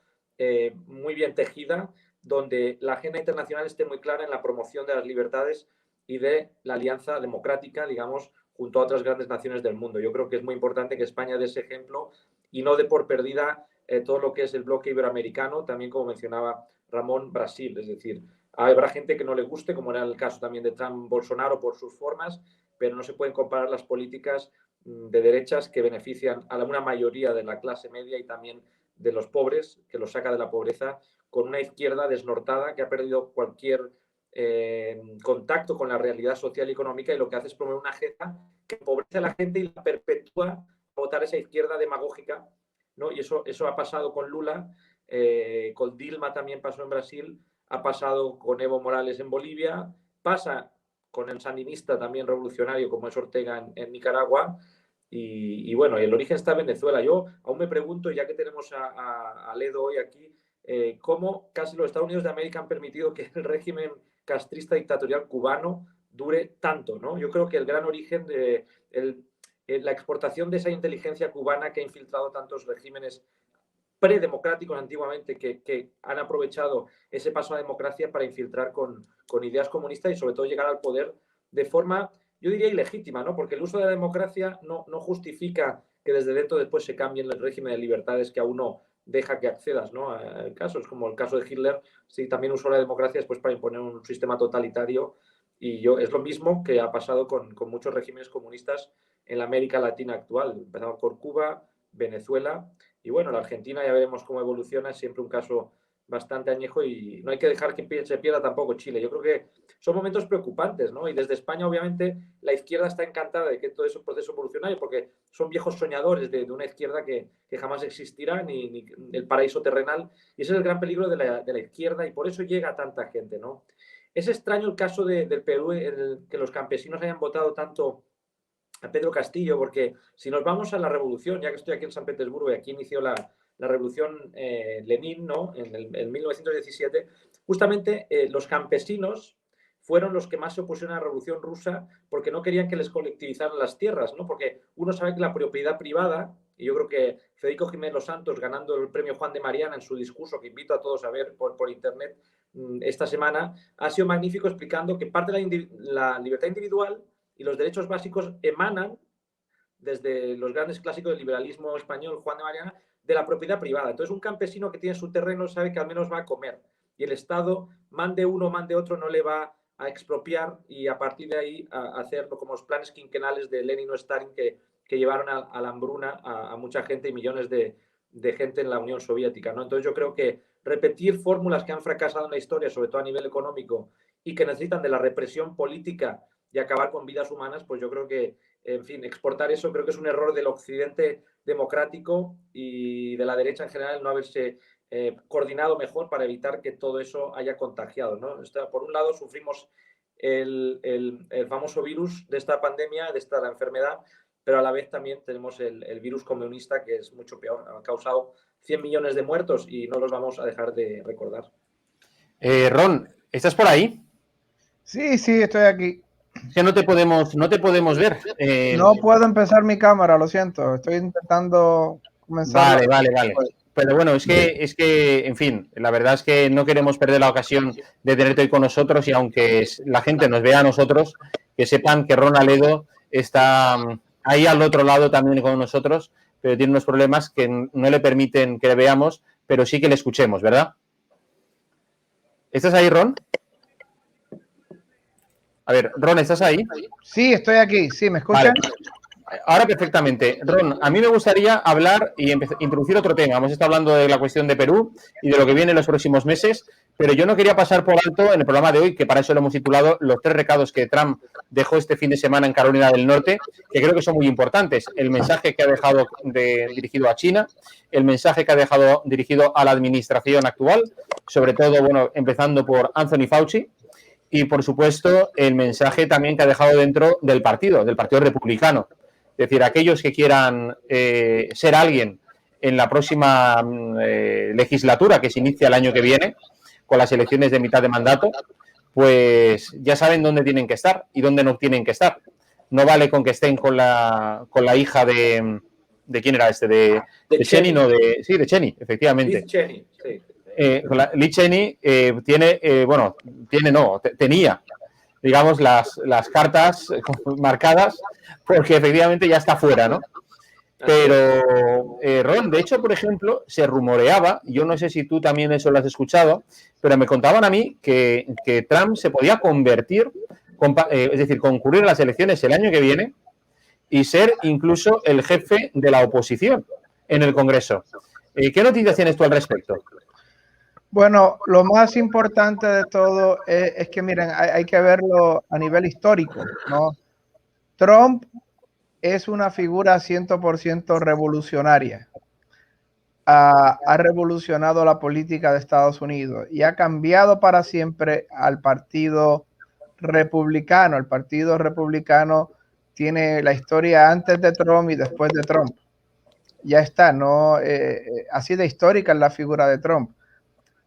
muy bien tejida, donde la agenda internacional esté muy clara en la promoción de las libertades y de la alianza democrática, digamos, junto a otras grandes naciones del mundo. Yo creo que es muy importante que España dé ese ejemplo y no dé por perdida todo lo que es el bloque iberoamericano, también como mencionaba Ramón, Brasil. Es decir, habrá gente que no le guste, como era el caso también de Trump, Bolsonaro por sus formas, pero no se pueden comparar las políticas de derechas que benefician a una mayoría de la clase media y también de los pobres, que los saca de la pobreza, con una izquierda desnortada que ha perdido cualquier contacto con la realidad social y económica, y lo que hace es promover una agenda que empobrece a la gente y la perpetúa a votar esa izquierda demagógica, ¿no? Y eso ha pasado con Lula, con Dilma también pasó en Brasil, ha pasado con Evo Morales en Bolivia, pasa con el sandinista también revolucionario como es Ortega en Nicaragua, y bueno, el origen está en Venezuela. Yo aún me pregunto, ya que tenemos a Ledo hoy aquí, cómo casi los Estados Unidos de América han permitido que el régimen castrista dictatorial cubano dure tanto, ¿no? Yo creo que el gran origen de la exportación de esa inteligencia cubana que ha infiltrado tantos regímenes predemocráticos antiguamente que han aprovechado ese paso a la democracia para infiltrar con ideas comunistas y sobre todo llegar al poder de forma, yo diría, ilegítima, ¿no? Porque el uso de la democracia no justifica que desde dentro después se cambie el régimen de libertades que a uno deja que accedas, ¿no? A casos como el caso de Hitler, sí, también usó la democracia después para imponer un sistema totalitario, y es lo mismo que ha pasado con muchos regímenes comunistas en la América Latina actual, empezando por Cuba, Venezuela, y bueno, la Argentina ya veremos cómo evoluciona, es siempre un caso bastante añejo y no hay que dejar que se pierda tampoco Chile. Yo creo que son momentos preocupantes, ¿no? Y desde España, obviamente, la izquierda está encantada de que todo ese proceso evolucionario, porque son viejos soñadores de una izquierda que jamás existirá, ni el paraíso terrenal, y ese es el gran peligro de la izquierda, y por eso llega tanta gente, ¿no? Es extraño el caso del Perú, en el que los campesinos hayan votado tanto a Pedro Castillo, porque si nos vamos a la revolución, ya que estoy aquí en San Petersburgo y aquí inició la revolución Lenin, ¿no? En 1917, justamente los campesinos fueron los que más se opusieron a la revolución rusa porque no querían que les colectivizaran las tierras, ¿no? Porque uno sabe que la propiedad privada, y yo creo que Federico Jiménez Los Santos, ganando el premio Juan de Mariana en su discurso, que invito a todos a ver por internet esta semana, ha sido magnífico explicando que parte de la libertad individual y los derechos básicos emanan desde los grandes clásicos del liberalismo español, Juan de Mariana, de la propiedad privada. Entonces, un campesino que tiene su terreno sabe que al menos va a comer, y el Estado, mande uno, mande otro, no le va a expropiar, y a partir de ahí a hacerlo como los planes quinquenales de Lenin o Stalin que llevaron a la hambruna a mucha gente y millones de gente en la Unión Soviética, ¿no? Entonces yo creo que repetir fórmulas que han fracasado en la historia, sobre todo a nivel económico, y que necesitan de la represión política y acabar con vidas humanas, pues yo creo que, en fin, exportar eso creo que es un error del occidente democrático y de la derecha en general, no haberse coordinado mejor para evitar que todo eso haya contagiado, ¿no? Por un lado sufrimos el famoso virus de esta pandemia, la enfermedad, pero a la vez también tenemos el virus comunista, que es mucho peor. Ha causado 100 millones de muertos y no los vamos a dejar de recordar. Ron, ¿estás por ahí? Sí, sí, estoy aquí. Es que no te podemos ver. No puedo empezar mi cámara, lo siento. Estoy intentando comenzar. Vale. Pero bueno, es que, en fin, la verdad es que no queremos perder la ocasión de tenerte hoy con nosotros y aunque la gente nos vea a nosotros, que sepan que Ron Aledo está ahí al otro lado también con nosotros, pero tiene unos problemas que no le permiten que le veamos, pero sí que le escuchemos, ¿verdad? ¿Estás ahí, Ron? A ver, Ron, ¿estás ahí? Sí, estoy aquí. Sí, ¿me escuchan? Vale. Ahora perfectamente. Ron, a mí me gustaría hablar y introducir otro tema. Hemos estado hablando de la cuestión de Perú y de lo que viene en los próximos meses, pero yo no quería pasar por alto en el programa de hoy, que para eso lo hemos titulado los 3 recados que Trump dejó este fin de semana en Carolina del Norte, que creo que son muy importantes. El mensaje que ha dejado dirigido a China, el mensaje que ha dejado dirigido a la administración actual, sobre todo, bueno, empezando por Anthony Fauci, y por supuesto el mensaje también que ha dejado dentro del Partido Republicano. Es decir, aquellos que quieran ser alguien en la próxima legislatura que se inicia el año que viene, con las elecciones de mitad de mandato, pues ya saben dónde tienen que estar y dónde no tienen que estar. No vale con que estén con la hija de ¿quién era este? De Cheney, no, de Cheney, efectivamente. Liz Cheney, sí. Liz Cheney tenía, digamos, las cartas marcadas porque efectivamente ya está fuera, ¿no? Pero, Ron, de hecho, por ejemplo, se rumoreaba, yo no sé si tú también eso lo has escuchado, pero me contaban a mí que Trump se podía convertir, es decir, concurrir a las elecciones el año que viene y ser incluso el jefe de la oposición en el Congreso. ¿Qué noticias tienes tú al respecto? Bueno, lo más importante de todo es que, miren, hay que verlo a nivel histórico, ¿no? Trump es una figura 100% revolucionaria. Ha revolucionado la política de Estados Unidos y ha cambiado para siempre al Partido Republicano. El Partido Republicano tiene la historia antes de Trump y después de Trump. Ya está, ¿no? Así de histórica es la figura de Trump.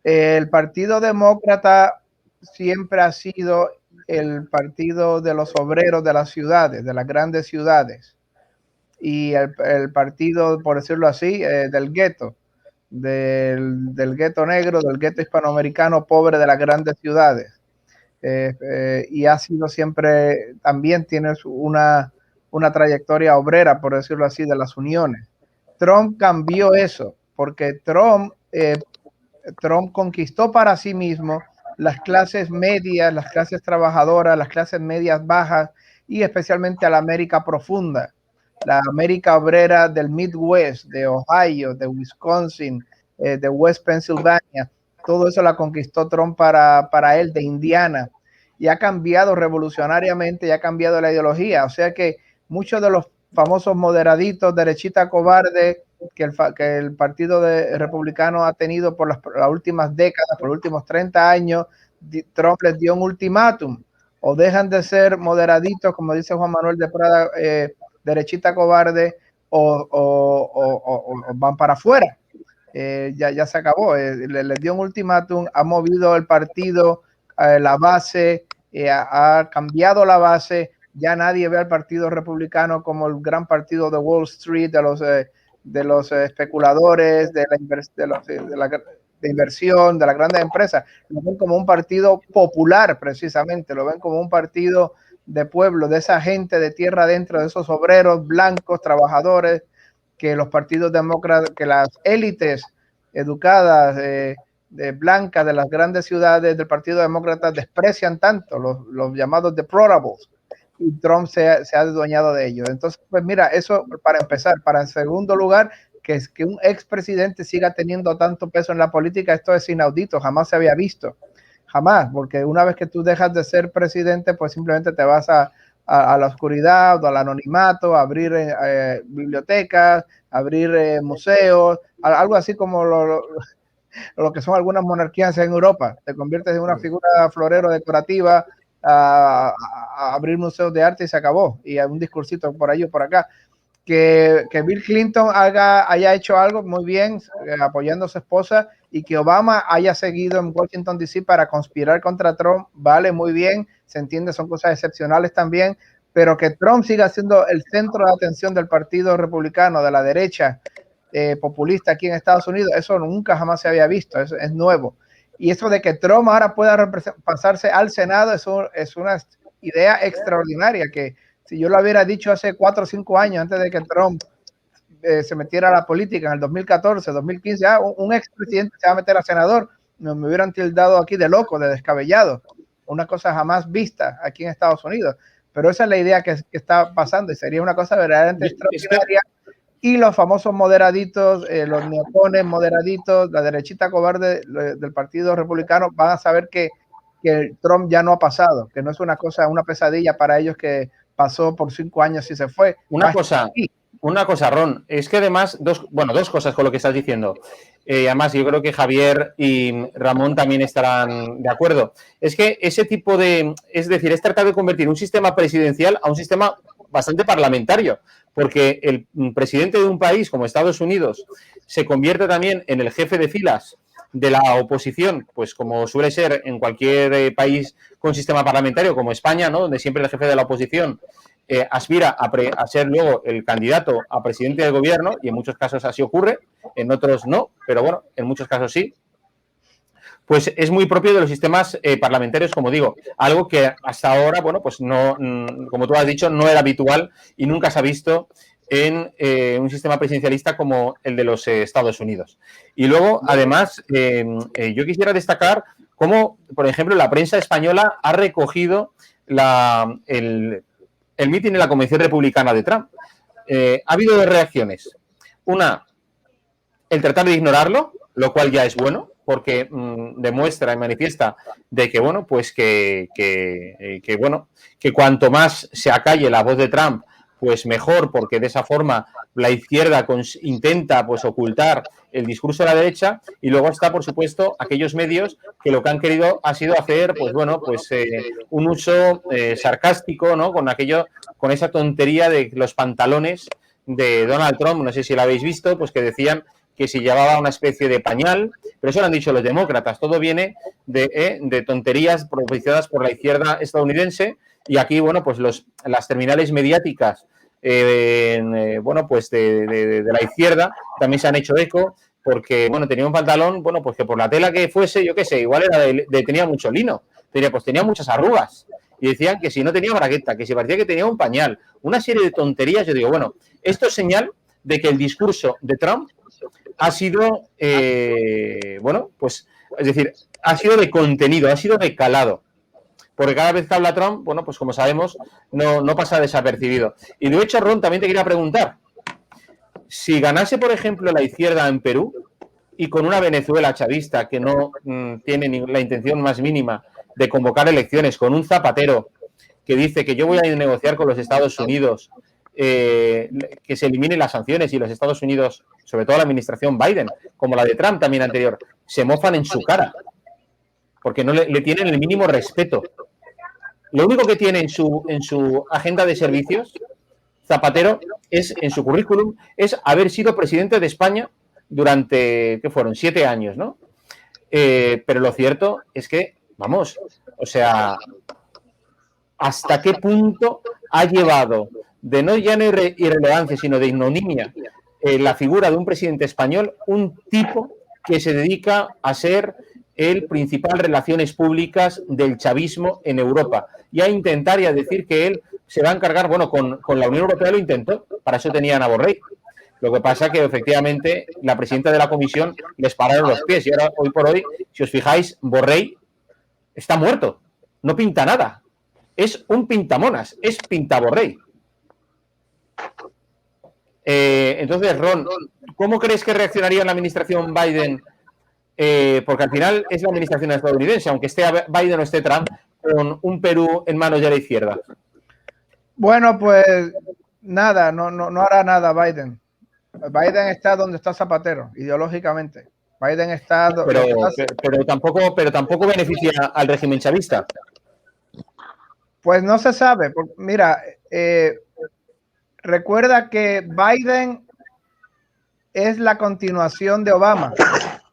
El Partido Demócrata siempre ha sido el partido de los obreros de las ciudades, de las grandes ciudades, y el partido, por decirlo así, del gueto, del gueto negro, del gueto hispanoamericano pobre de las grandes ciudades. Y ha sido siempre, también tiene una trayectoria obrera, por decirlo así, de las uniones. Trump cambió eso, porque Trump conquistó para sí mismo las clases medias, las clases trabajadoras, las clases medias bajas y especialmente a la América profunda, la América obrera del Midwest, de Ohio, de Wisconsin, de West Pennsylvania. Todo eso la conquistó Trump para él, de Indiana, y ha cambiado revolucionariamente y ha cambiado la ideología. O sea que muchos de los famosos moderaditos, derechita cobarde, que el Partido Republicano ha tenido por las últimas décadas, por los últimos 30 años, Trump les dio un ultimátum: o dejan de ser moderaditos, como dice Juan Manuel de Prada, derechita cobarde, o van para afuera. Ya se acabó. Les dio un ultimátum, ha movido el partido, la base, ha cambiado la base. Ya nadie ve al Partido Republicano como el gran partido de Wall Street, de los especuladores, de inversión, de las grandes empresas. Lo ven como un partido popular, precisamente. Lo ven como un partido de pueblo, de esa gente de tierra adentro, de esos obreros blancos, trabajadores, que los partidos demócratas, que las élites educadas, blancas de las grandes ciudades del Partido Demócrata desprecian tanto, los llamados deplorables. Y Trump se ha adueñado de ellos. Entonces, pues mira, eso para empezar. Para en segundo lugar, que un expresidente siga teniendo tanto peso en la política, esto es inaudito, jamás se había visto. Jamás, porque una vez que tú dejas de ser presidente, pues simplemente te vas a la oscuridad o al anonimato, a abrir bibliotecas, abrir museos, algo así como lo que son algunas monarquías en Europa. Te conviertes en una figura florero decorativa, a abrir museos de arte y se acabó, y hay un discursito por ahí o por acá. que Bill Clinton haya hecho algo muy bien apoyando a su esposa, y que Obama haya seguido en Washington DC para conspirar contra Trump, vale, muy bien, se entiende, son cosas excepcionales también, pero que Trump siga siendo el centro de atención del Partido Republicano, de la derecha populista aquí en Estados Unidos, eso nunca jamás se había visto, eso es nuevo. Y eso de que Trump ahora pueda pasarse al Senado, eso es una idea extraordinaria, que si yo lo hubiera dicho hace 4 o 5 años, antes de que Trump se metiera a la política en el 2014, 2015, un expresidente se va a meter a senador, me hubieran tildado aquí de loco, de descabellado, una cosa jamás vista aquí en Estados Unidos. Pero esa es la idea que está pasando, y sería una cosa verdaderamente extraordinaria. Y los famosos moderaditos, los neocones moderaditos, la derechita cobarde del Partido Republicano van a saber que Trump ya no ha pasado, que no es una pesadilla para ellos que pasó por 5 años y se fue. Una cosa, Ron, es que además, dos cosas con lo que estás diciendo. Además, yo creo que Javier y Ramón también estarán de acuerdo. Es que ese tipo es tratar de convertir un sistema presidencial a un sistema bastante parlamentario, porque el presidente de un país como Estados Unidos se convierte también en el jefe de filas de la oposición, pues como suele ser en cualquier país con sistema parlamentario como España, ¿no? Donde siempre el jefe de la oposición aspira a ser luego el candidato a presidente del gobierno, y en muchos casos así ocurre, en otros no, pero bueno, en muchos casos sí. Pues es muy propio de los sistemas parlamentarios, como digo, algo que hasta ahora, bueno, pues no, como tú has dicho, no era habitual y nunca se ha visto en un sistema presidencialista como el de los Estados Unidos. Y luego, además, yo quisiera destacar cómo, por ejemplo, la prensa española ha recogido el mitin en la Convención Republicana de Trump. Ha habido 2 reacciones. Una, el tratar de ignorarlo, lo cual ya es bueno, porque demuestra y manifiesta de que, bueno, pues que cuanto más se acalle la voz de Trump, pues mejor, porque de esa forma la izquierda intenta pues ocultar el discurso de la derecha. Y luego está, por supuesto, aquellos medios que lo que han querido ha sido hacer, pues bueno, pues un uso sarcástico, ¿no? Con esa tontería de los pantalones de Donald Trump, no sé si lo habéis visto, pues que decían que si llevaba una especie de pañal, pero eso lo han dicho los demócratas, todo viene de tonterías propiciadas por la izquierda estadounidense. Y aquí, bueno, pues las terminales mediáticas, bueno, pues de la izquierda también se han hecho eco, porque, bueno, tenía un pantalón, bueno, pues que por la tela que fuese, yo qué sé, igual era tenía mucho lino, tenía muchas arrugas, y decían que si no tenía bragueta, que si parecía que tenía un pañal, una serie de tonterías. Yo digo, bueno, esto es señal de que el discurso de Trump ha sido, bueno, pues, es decir, ha sido de contenido, ha sido de calado. Porque cada vez que habla Trump, bueno, pues como sabemos, no pasa desapercibido. Y de hecho, Ron, también te quería preguntar, si ganase, por ejemplo, la izquierda en Perú y con una Venezuela chavista que no tiene la intención más mínima de convocar elecciones, con un Zapatero que dice que yo voy a negociar con los Estados Unidos, que se eliminen las sanciones, y los Estados Unidos, sobre todo la administración Biden, como la de Trump también anterior, se mofan en su cara, porque no le tienen el mínimo respeto. Lo único que tiene en su agenda de servicios, Zapatero, en su currículum, es haber sido presidente de España durante, ¿qué fueron? 7 años, ¿no? Pero lo cierto es que, vamos, o sea, ¿hasta qué punto ha llevado, de no ya de irrelevancia, sino de ignominia, la figura de un presidente español, un tipo que se dedica a ser el principal relaciones públicas del chavismo en Europa, y a intentar y a decir que él se va a encargar, bueno, con la Unión Europea lo intentó, para eso tenían a Borrell. Lo que pasa que efectivamente la presidenta de la comisión les pararon los pies, y ahora, hoy por hoy, si os fijáis, Borrell está muerto, no pinta nada, es un pintamonas, es pintaborrell. Entonces, Ron, ¿cómo crees que reaccionaría la administración Biden? Porque al final es la administración estadounidense, aunque esté Biden o esté Trump, con un Perú en manos de la izquierda. Bueno, pues nada, no hará nada Biden. Biden está donde está Zapatero, ideológicamente. Biden está... Pero tampoco beneficia al régimen chavista. Pues no se sabe. Mira, recuerda que Biden es la continuación de Obama.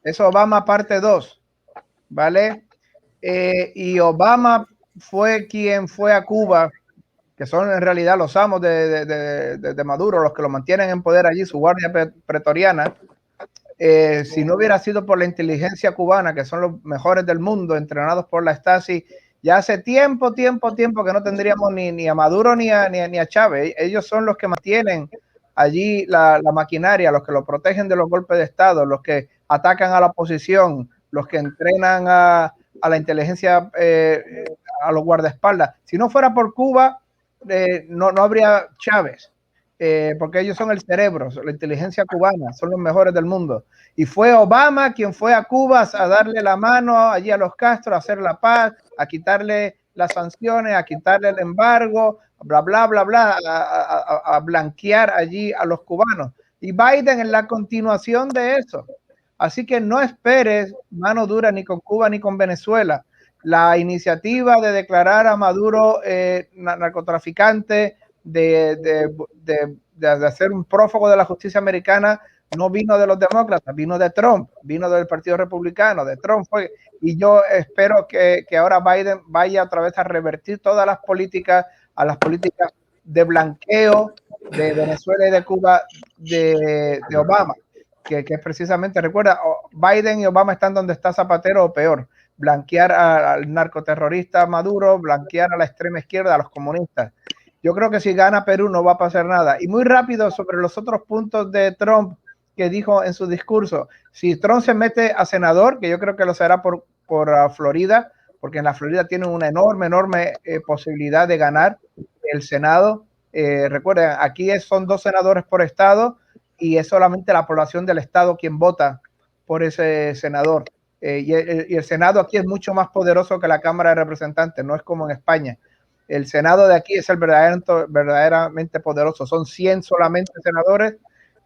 Es Obama parte 2, ¿vale? Y Obama fue quien fue a Cuba, que son en realidad los amos de Maduro, los que lo mantienen en poder allí, su guardia pretoriana. Si no hubiera sido por la inteligencia cubana, que son los mejores del mundo, entrenados por la Stasi, ya hace tiempo que no tendríamos ni a Maduro ni a Chávez. Ellos son los que mantienen allí la maquinaria, los que lo protegen de los golpes de Estado, los que atacan a la oposición, los que entrenan a la inteligencia, a los guardaespaldas. Si no fuera por Cuba, no habría Chávez. Porque ellos son el cerebro, la inteligencia cubana, son los mejores del mundo. Y fue Obama quien fue a Cuba a darle la mano allí a los Castro, a hacer la paz, a quitarle las sanciones, a quitarle el embargo, bla, bla, bla, bla, a blanquear allí a los cubanos. Y Biden es la continuación de eso. Así que no esperes mano dura ni con Cuba ni con Venezuela. La iniciativa de declarar a Maduro narcotraficante, de hacer un prófugo de la justicia americana, no vino de los demócratas, vino de Trump, vino del Partido Republicano, de Trump fue, y yo espero que ahora Biden vaya otra vez a revertir todas las políticas, a las políticas de blanqueo de Venezuela y de Cuba de Obama, que es precisamente, recuerda, Biden y Obama están donde está Zapatero o peor, blanquear al narcoterrorista Maduro, blanquear a la extrema izquierda, a los comunistas. Yo creo que si gana Perú no va a pasar nada. Y muy rápido sobre los otros puntos de Trump que dijo en su discurso. Si Trump se mete a senador, que yo creo que lo será por Florida, porque en la Florida tiene una enorme posibilidad de ganar el Senado. Recuerden, aquí son 2 senadores por estado y es solamente la población del estado quien vota por ese senador. Y el Senado aquí es mucho más poderoso que la Cámara de Representantes, no es como en España. El Senado de aquí es el verdaderamente poderoso. Son 100 solamente senadores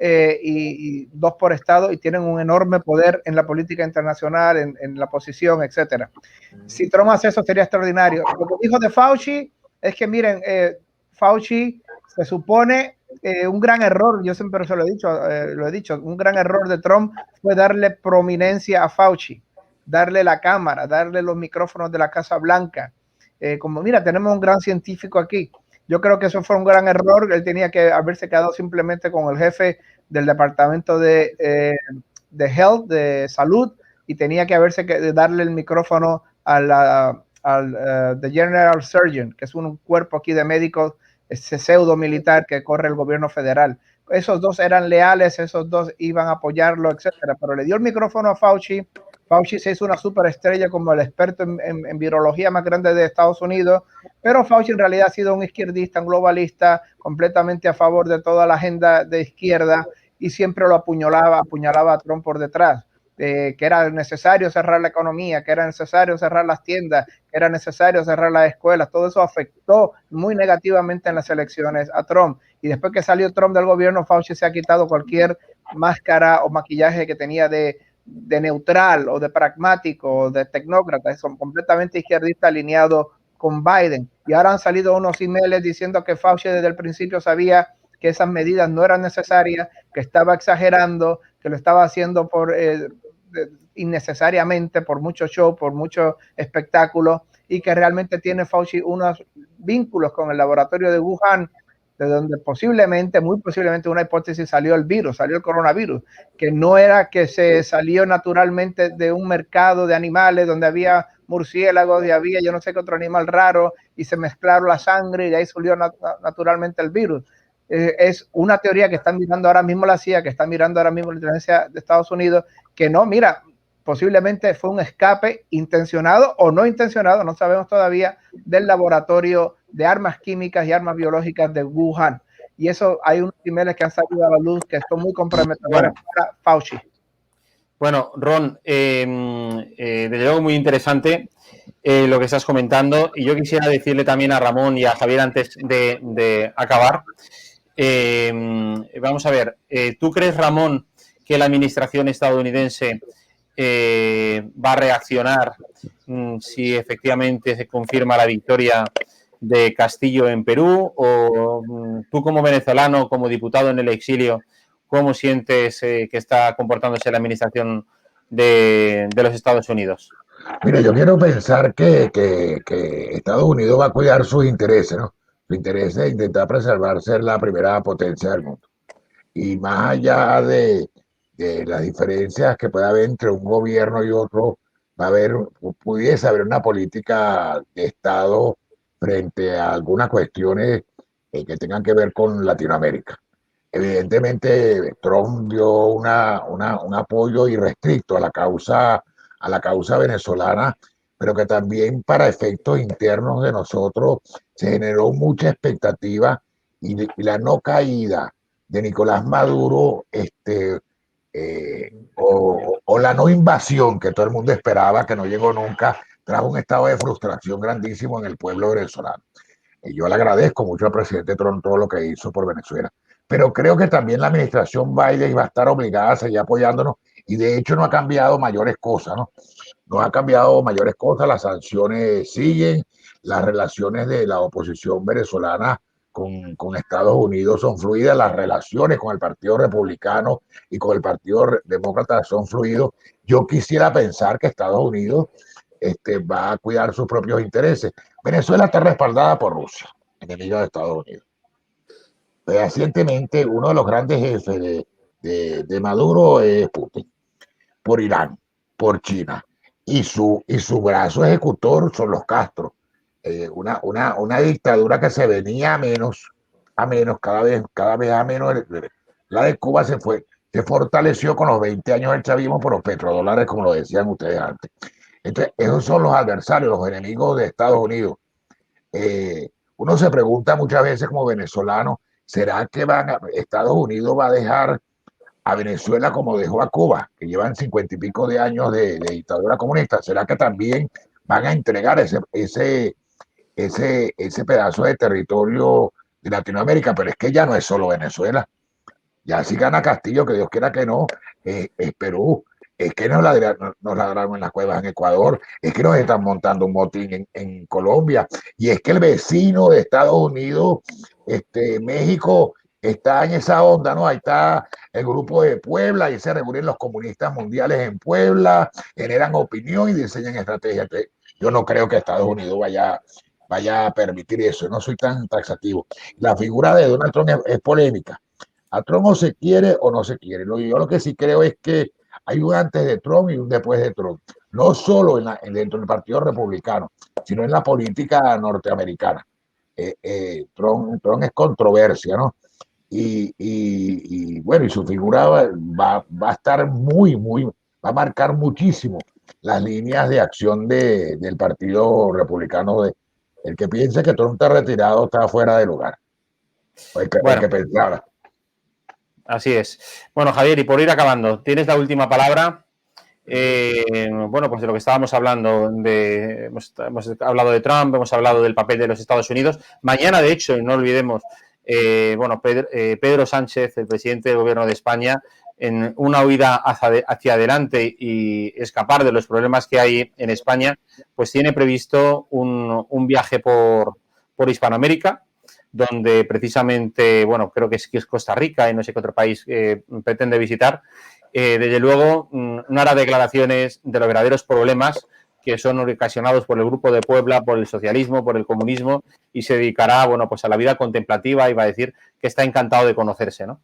y 2 por estado y tienen un enorme poder en la política internacional, en la oposición, etcétera. Si Trump hace eso sería extraordinario. Lo que dijo de Fauci es que, miren, Fauci se supone un gran error, yo siempre se lo he dicho, un gran error de Trump fue darle prominencia a Fauci, darle la cámara, darle los micrófonos de la Casa Blanca. Como mira, tenemos un gran científico aquí. Yo creo que eso fue un gran error. Él tenía que haberse quedado simplemente con el jefe del departamento de Health, de salud, y tenía que darle el micrófono al the General Surgeon, que es un cuerpo aquí de médicos pseudo militar que corre el gobierno federal. Esos 2 eran leales, esos 2 iban a apoyarlo, etcétera. Pero le dio el micrófono a Fauci. Fauci se hizo una superestrella como el experto en virología más grande de Estados Unidos, pero Fauci en realidad ha sido un izquierdista, un globalista, completamente a favor de toda la agenda de izquierda y siempre lo apuñalaba a Trump por detrás, que era necesario cerrar la economía, que era necesario cerrar las tiendas, que era necesario cerrar las escuelas. Todo eso afectó muy negativamente en las elecciones a Trump. Y después que salió Trump del gobierno, Fauci se ha quitado cualquier máscara o maquillaje que tenía de neutral o de pragmático o de tecnócrata. Son completamente izquierdistas alineados con Biden. Y ahora han salido unos emails diciendo que Fauci desde el principio sabía que esas medidas no eran necesarias, que estaba exagerando, que lo estaba haciendo innecesariamente, por mucho show, por mucho espectáculo, y que realmente tiene Fauci unos vínculos con el laboratorio de Wuhan, de donde muy posiblemente una hipótesis salió el coronavirus, que no era que se salió naturalmente de un mercado de animales donde había murciélagos y había yo no sé qué otro animal raro y se mezclaron la sangre y de ahí salió naturalmente el virus. Es una teoría que están mirando ahora mismo la CIA, que está mirando ahora mismo la inteligencia de Estados Unidos, que no, mira, posiblemente fue un escape intencionado o no intencionado, no sabemos todavía, del laboratorio de armas químicas y armas biológicas de Wuhan. Y eso, hay unos emails que han salido a la luz que son muy comprometedores para Fauci. Bueno, Ron, desde luego muy interesante lo que estás comentando, y yo quisiera decirle también a Ramón y a Javier antes de acabar. Vamos a ver, ¿tú crees, Ramón, que la administración estadounidense va a reaccionar si efectivamente se confirma la victoria de Castillo en Perú? ¿O tú como venezolano, como diputado en el exilio, cómo sientes que está comportándose la administración de los Estados Unidos? Mira, yo quiero pensar que Estados Unidos va a cuidar sus intereses, ¿no? Su interés es intentar preservar ser la primera potencia del mundo. Y más allá de las diferencias que pueda haber entre un gobierno y otro, va a haber, pudiese haber una política de Estado frente a algunas cuestiones que tengan que ver con Latinoamérica. Evidentemente, Trump dio un apoyo irrestricto a la causa venezolana, pero que también para efectos internos de nosotros se generó mucha expectativa y la no caída de Nicolás Maduro, o la no invasión que todo el mundo esperaba, que no llegó nunca, trajo un estado de frustración grandísimo en el pueblo venezolano. Y yo le agradezco mucho al presidente Trump todo lo que hizo por Venezuela. Pero creo que también la administración Biden va a estar obligada a seguir apoyándonos y de hecho no ha cambiado mayores cosas, ¿no? No ha cambiado mayores cosas, las sanciones siguen, las relaciones de la oposición venezolana con Estados Unidos son fluidas, las relaciones con el Partido Republicano y con el Partido Demócrata son fluidos. Yo quisiera pensar que Estados Unidos va a cuidar sus propios intereses. Venezuela está respaldada por Rusia, enemiga de Estados Unidos. Recientemente, uno de los grandes jefes de Maduro es Putin, por Irán, por China, y su brazo ejecutor son los Castro. Una dictadura que se venía a menos, cada vez a menos. La de Cuba se fortaleció con los 20 años del chavismo por los petrodólares, como lo decían ustedes antes. Entonces, esos son los adversarios, los enemigos de Estados Unidos. Uno se pregunta muchas veces como venezolano, ¿será que Estados Unidos va a dejar a Venezuela como dejó a Cuba, que llevan 50 y pico de años de dictadura comunista? ¿Será que también van a entregar ese pedazo de territorio de Latinoamérica? Pero es que ya no es solo Venezuela. Ya si gana Castillo, que Dios quiera que no, es Perú. Es que nos ladraron en las cuevas en Ecuador, es que nos están montando un motín en Colombia, y es que el vecino de Estados Unidos, México, está en esa onda, ¿no? Ahí está el grupo de Puebla, y se reúnen los comunistas mundiales en Puebla, generan opinión y diseñan estrategias. Yo no creo que Estados Unidos vaya a permitir eso, no soy tan taxativo. La figura de Donald Trump es polémica. A Trump o se quiere o no se quiere. Yo lo que sí creo es que hay un antes de Trump y un después de Trump. No solo dentro del Partido Republicano, sino en la política norteamericana. Trump es controversia, ¿no? Y bueno, y su figura va a estar va a marcar muchísimo las líneas de acción del Partido Republicano. El que piense que Trump está retirado está fuera de lugar. El que pensaba. Así es. Bueno, Javier, y por ir acabando, tienes la última palabra. Bueno, pues de lo que estábamos hablando, hemos hablado de Trump, hemos hablado del papel de los Estados Unidos. Mañana, de hecho, y no olvidemos, Pedro Sánchez, el presidente del Gobierno de España, en una huida hacia adelante y escapar de los problemas que hay en España, pues tiene previsto un viaje por Hispanoamérica, donde precisamente, bueno, creo que es Costa Rica y no sé qué otro país pretende visitar. Desde luego, no hará declaraciones de los verdaderos problemas que son ocasionados por el Grupo de Puebla, por el socialismo, por el comunismo, y se dedicará, bueno, pues a la vida contemplativa y va a decir que está encantado de conocerse, ¿no?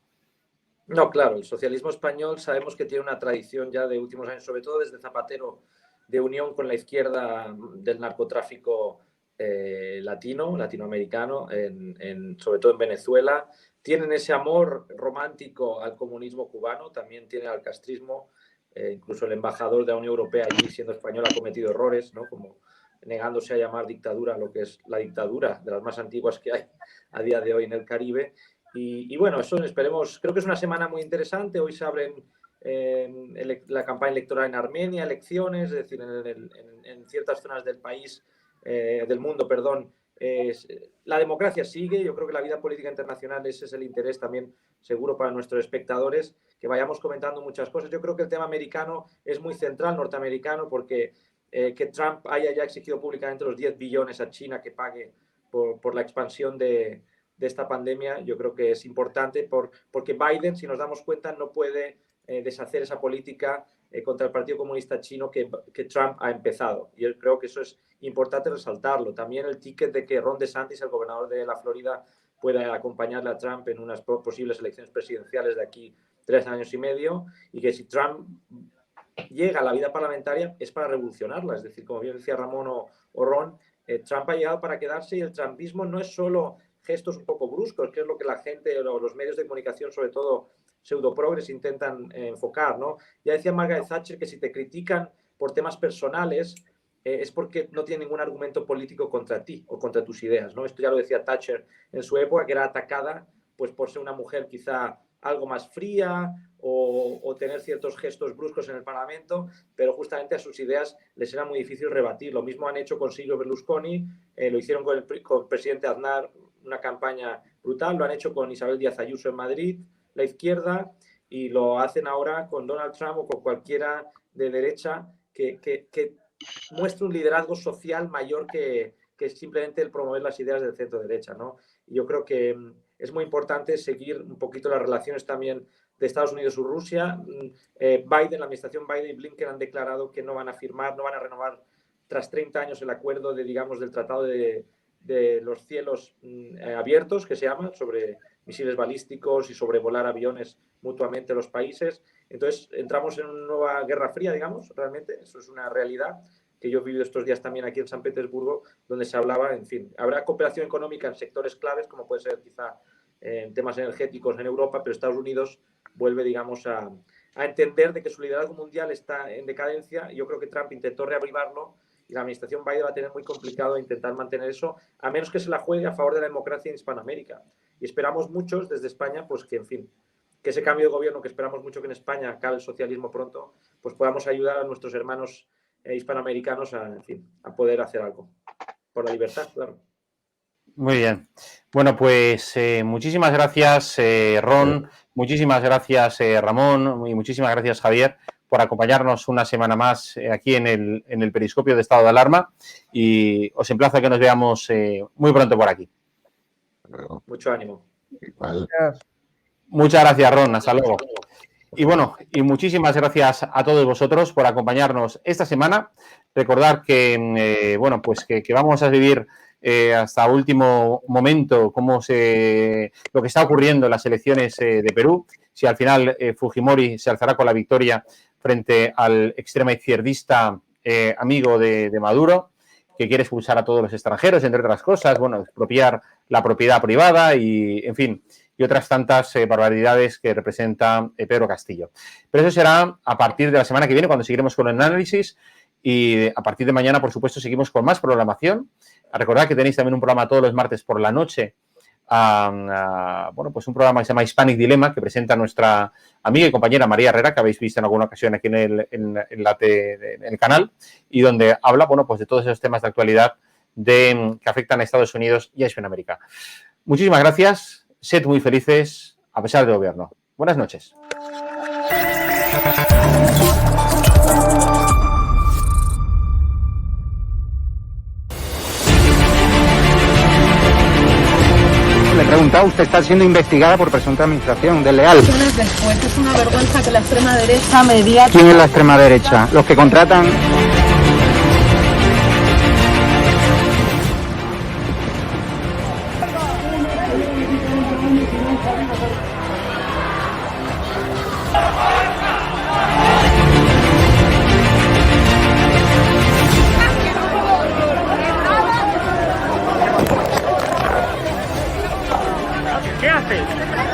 No, claro, el socialismo español sabemos que tiene una tradición ya de últimos años, sobre todo desde Zapatero, de unión con la izquierda del narcotráfico latinoamericano, sobre todo en Venezuela. Tienen ese amor romántico al comunismo cubano, también tienen al castrismo, incluso el embajador de la Unión Europea allí, siendo español, ha cometido errores, ¿no? Como negándose a llamar dictadura lo que es la dictadura de las más antiguas que hay a día de hoy en el Caribe. Y bueno, eso esperemos, creo que es una semana muy interesante. Hoy se abren la campaña electoral en Armenia, elecciones, es decir, en ciertas zonas del país, del mundo, perdón. La democracia sigue. Yo creo que la vida política internacional, ese es el interés también seguro para nuestros espectadores, que vayamos comentando muchas cosas. Yo creo que el tema americano es muy central, norteamericano, porque que Trump haya ya exigido públicamente los 10 billones a China que pague por la expansión de esta pandemia. Yo creo que es importante porque Biden, si nos damos cuenta, no puede deshacer esa política contra el Partido Comunista Chino que Trump ha empezado. Y yo creo que eso es importante resaltarlo. También el ticket de que Ron DeSantis, el gobernador de la Florida, pueda acompañarle a Trump en unas posibles elecciones presidenciales de aquí 3 años y medio, y que si Trump llega a la vida parlamentaria es para revolucionarla. Es decir, como bien decía Ramón o Ron, Trump ha llegado para quedarse, y el trumpismo no es solo gestos un poco bruscos, que es lo que la gente o los medios de comunicación, sobre todo pseudoprogres, intentan enfocar, ¿no? Ya decía Margaret Thatcher que si te critican por temas personales es porque no tienen ningún argumento político contra ti o contra tus ideas, ¿no? Esto ya lo decía Thatcher en su época, que era atacada pues por ser una mujer quizá algo más fría o tener ciertos gestos bruscos en el Parlamento, pero justamente a sus ideas les era muy difícil rebatir. Lo mismo han hecho con Silvio Berlusconi, lo hicieron con el presidente Aznar, una campaña brutal, lo han hecho con Isabel Díaz Ayuso en Madrid, la izquierda, y lo hacen ahora con Donald Trump o con cualquiera de derecha que muestre un liderazgo social mayor que simplemente el promover las ideas del centro derecha, ¿no? Y yo creo que es muy importante seguir un poquito las relaciones también de Estados Unidos y Rusia. Biden, la administración Biden y Blinken han declarado que no van a firmar, no van a renovar tras 30 años el acuerdo del Tratado de los Cielos Abiertos, que se llama, sobre misiles balísticos y sobre volar aviones mutuamente los países. Entonces entramos en una nueva guerra fría, digamos, realmente. Eso es una realidad que yo he vivido estos días también aquí en San Petersburgo, donde se hablaba, en fin, habrá cooperación económica en sectores claves, como puede ser quizá temas energéticos en Europa, pero Estados Unidos vuelve, digamos, a entender de que su liderazgo mundial está en decadencia. Yo creo que Trump intentó reavivarlo y la administración Biden va a tener muy complicado intentar mantener eso, a menos que se la juegue a favor de la democracia en Hispanoamérica. Y esperamos muchos desde España, pues que, en fin, que ese cambio de gobierno, que esperamos mucho que en España acabe el socialismo pronto, pues podamos ayudar a nuestros hermanos hispanoamericanos en fin, a poder hacer algo por la libertad, claro. Muy bien. Bueno, pues muchísimas gracias, Ron, muchísimas gracias, Ramón, y muchísimas gracias, Javier, por acompañarnos una semana más aquí en el Periscopio de Estado de Alarma, y os emplazo a que nos veamos muy pronto por aquí. Mucho ánimo. Igual. Muchas gracias, Ron. Hasta luego. Y bueno, y muchísimas gracias a todos vosotros por acompañarnos esta semana. Recordar que, bueno, pues que vamos a vivir hasta último momento lo que está ocurriendo en las elecciones de Perú. Si al final Fujimori se alzará con la victoria frente al extrema izquierdista amigo de Maduro, que quiere expulsar a todos los extranjeros, entre otras cosas, bueno, expropiar la propiedad privada y, en fin, y otras tantas barbaridades que representa Pedro Castillo. Pero eso será a partir de la semana que viene, cuando seguiremos con el análisis, y a partir de mañana, por supuesto, seguimos con más programación. Recordad que tenéis también un programa todos los martes por la noche, bueno, pues un programa que se llama Hispanic Dilemma, que presenta nuestra amiga y compañera María Herrera, que habéis visto en alguna ocasión aquí en el canal, y donde habla, bueno, pues de todos esos temas de actualidad que afectan a Estados Unidos y a Hispanoamérica. Muchísimas gracias. Sed muy felices a pesar del gobierno. Buenas noches. Le he preguntado, usted está siendo investigada por presunta administración desleal. Después es una vergüenza que la extrema derecha mediática... ¿Quién es la extrema derecha? Los que contratan...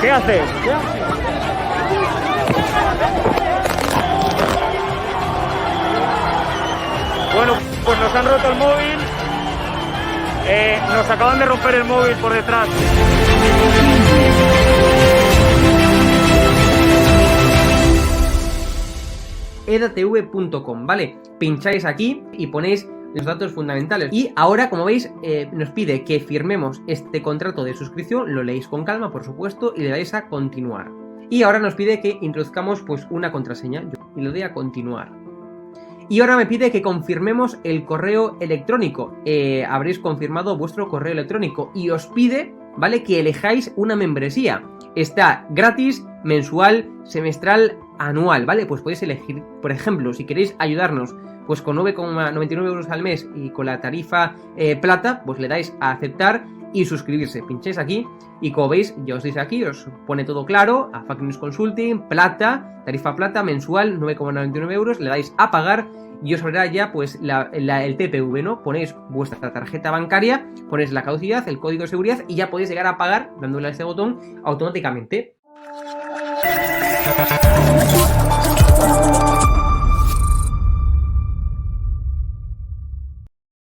¿Qué haces? Bueno, pues nos han roto el móvil. Nos acaban de romper el móvil por detrás. edatv.com, ¿vale? Pincháis aquí y ponéis los datos fundamentales. Y ahora, como veis, nos pide que firmemos este contrato de suscripción, lo leéis con calma, por supuesto, y le dais a continuar. Y ahora nos pide que introduzcamos pues una contraseña, y le doy a continuar. Y ahora me pide que confirmemos el correo electrónico. Habréis confirmado vuestro correo electrónico y os pide, ¿vale?, que elijáis una membresía. Está gratis, mensual, semestral, anual, ¿vale? Pues podéis elegir, por ejemplo, si queréis ayudarnos pues con 9,99 euros al mes y con la tarifa plata, pues le dais a aceptar y suscribirse. Pincháis aquí y como veis, ya os dice aquí, os pone todo claro, a Fact News Consulting, plata, tarifa plata, mensual, 9,99 euros, le dais a pagar y os abrirá ya pues el TPV, ¿no? Ponéis vuestra tarjeta bancaria, ponéis la caducidad, el código de seguridad y ya podéis llegar a pagar dándole a este botón automáticamente.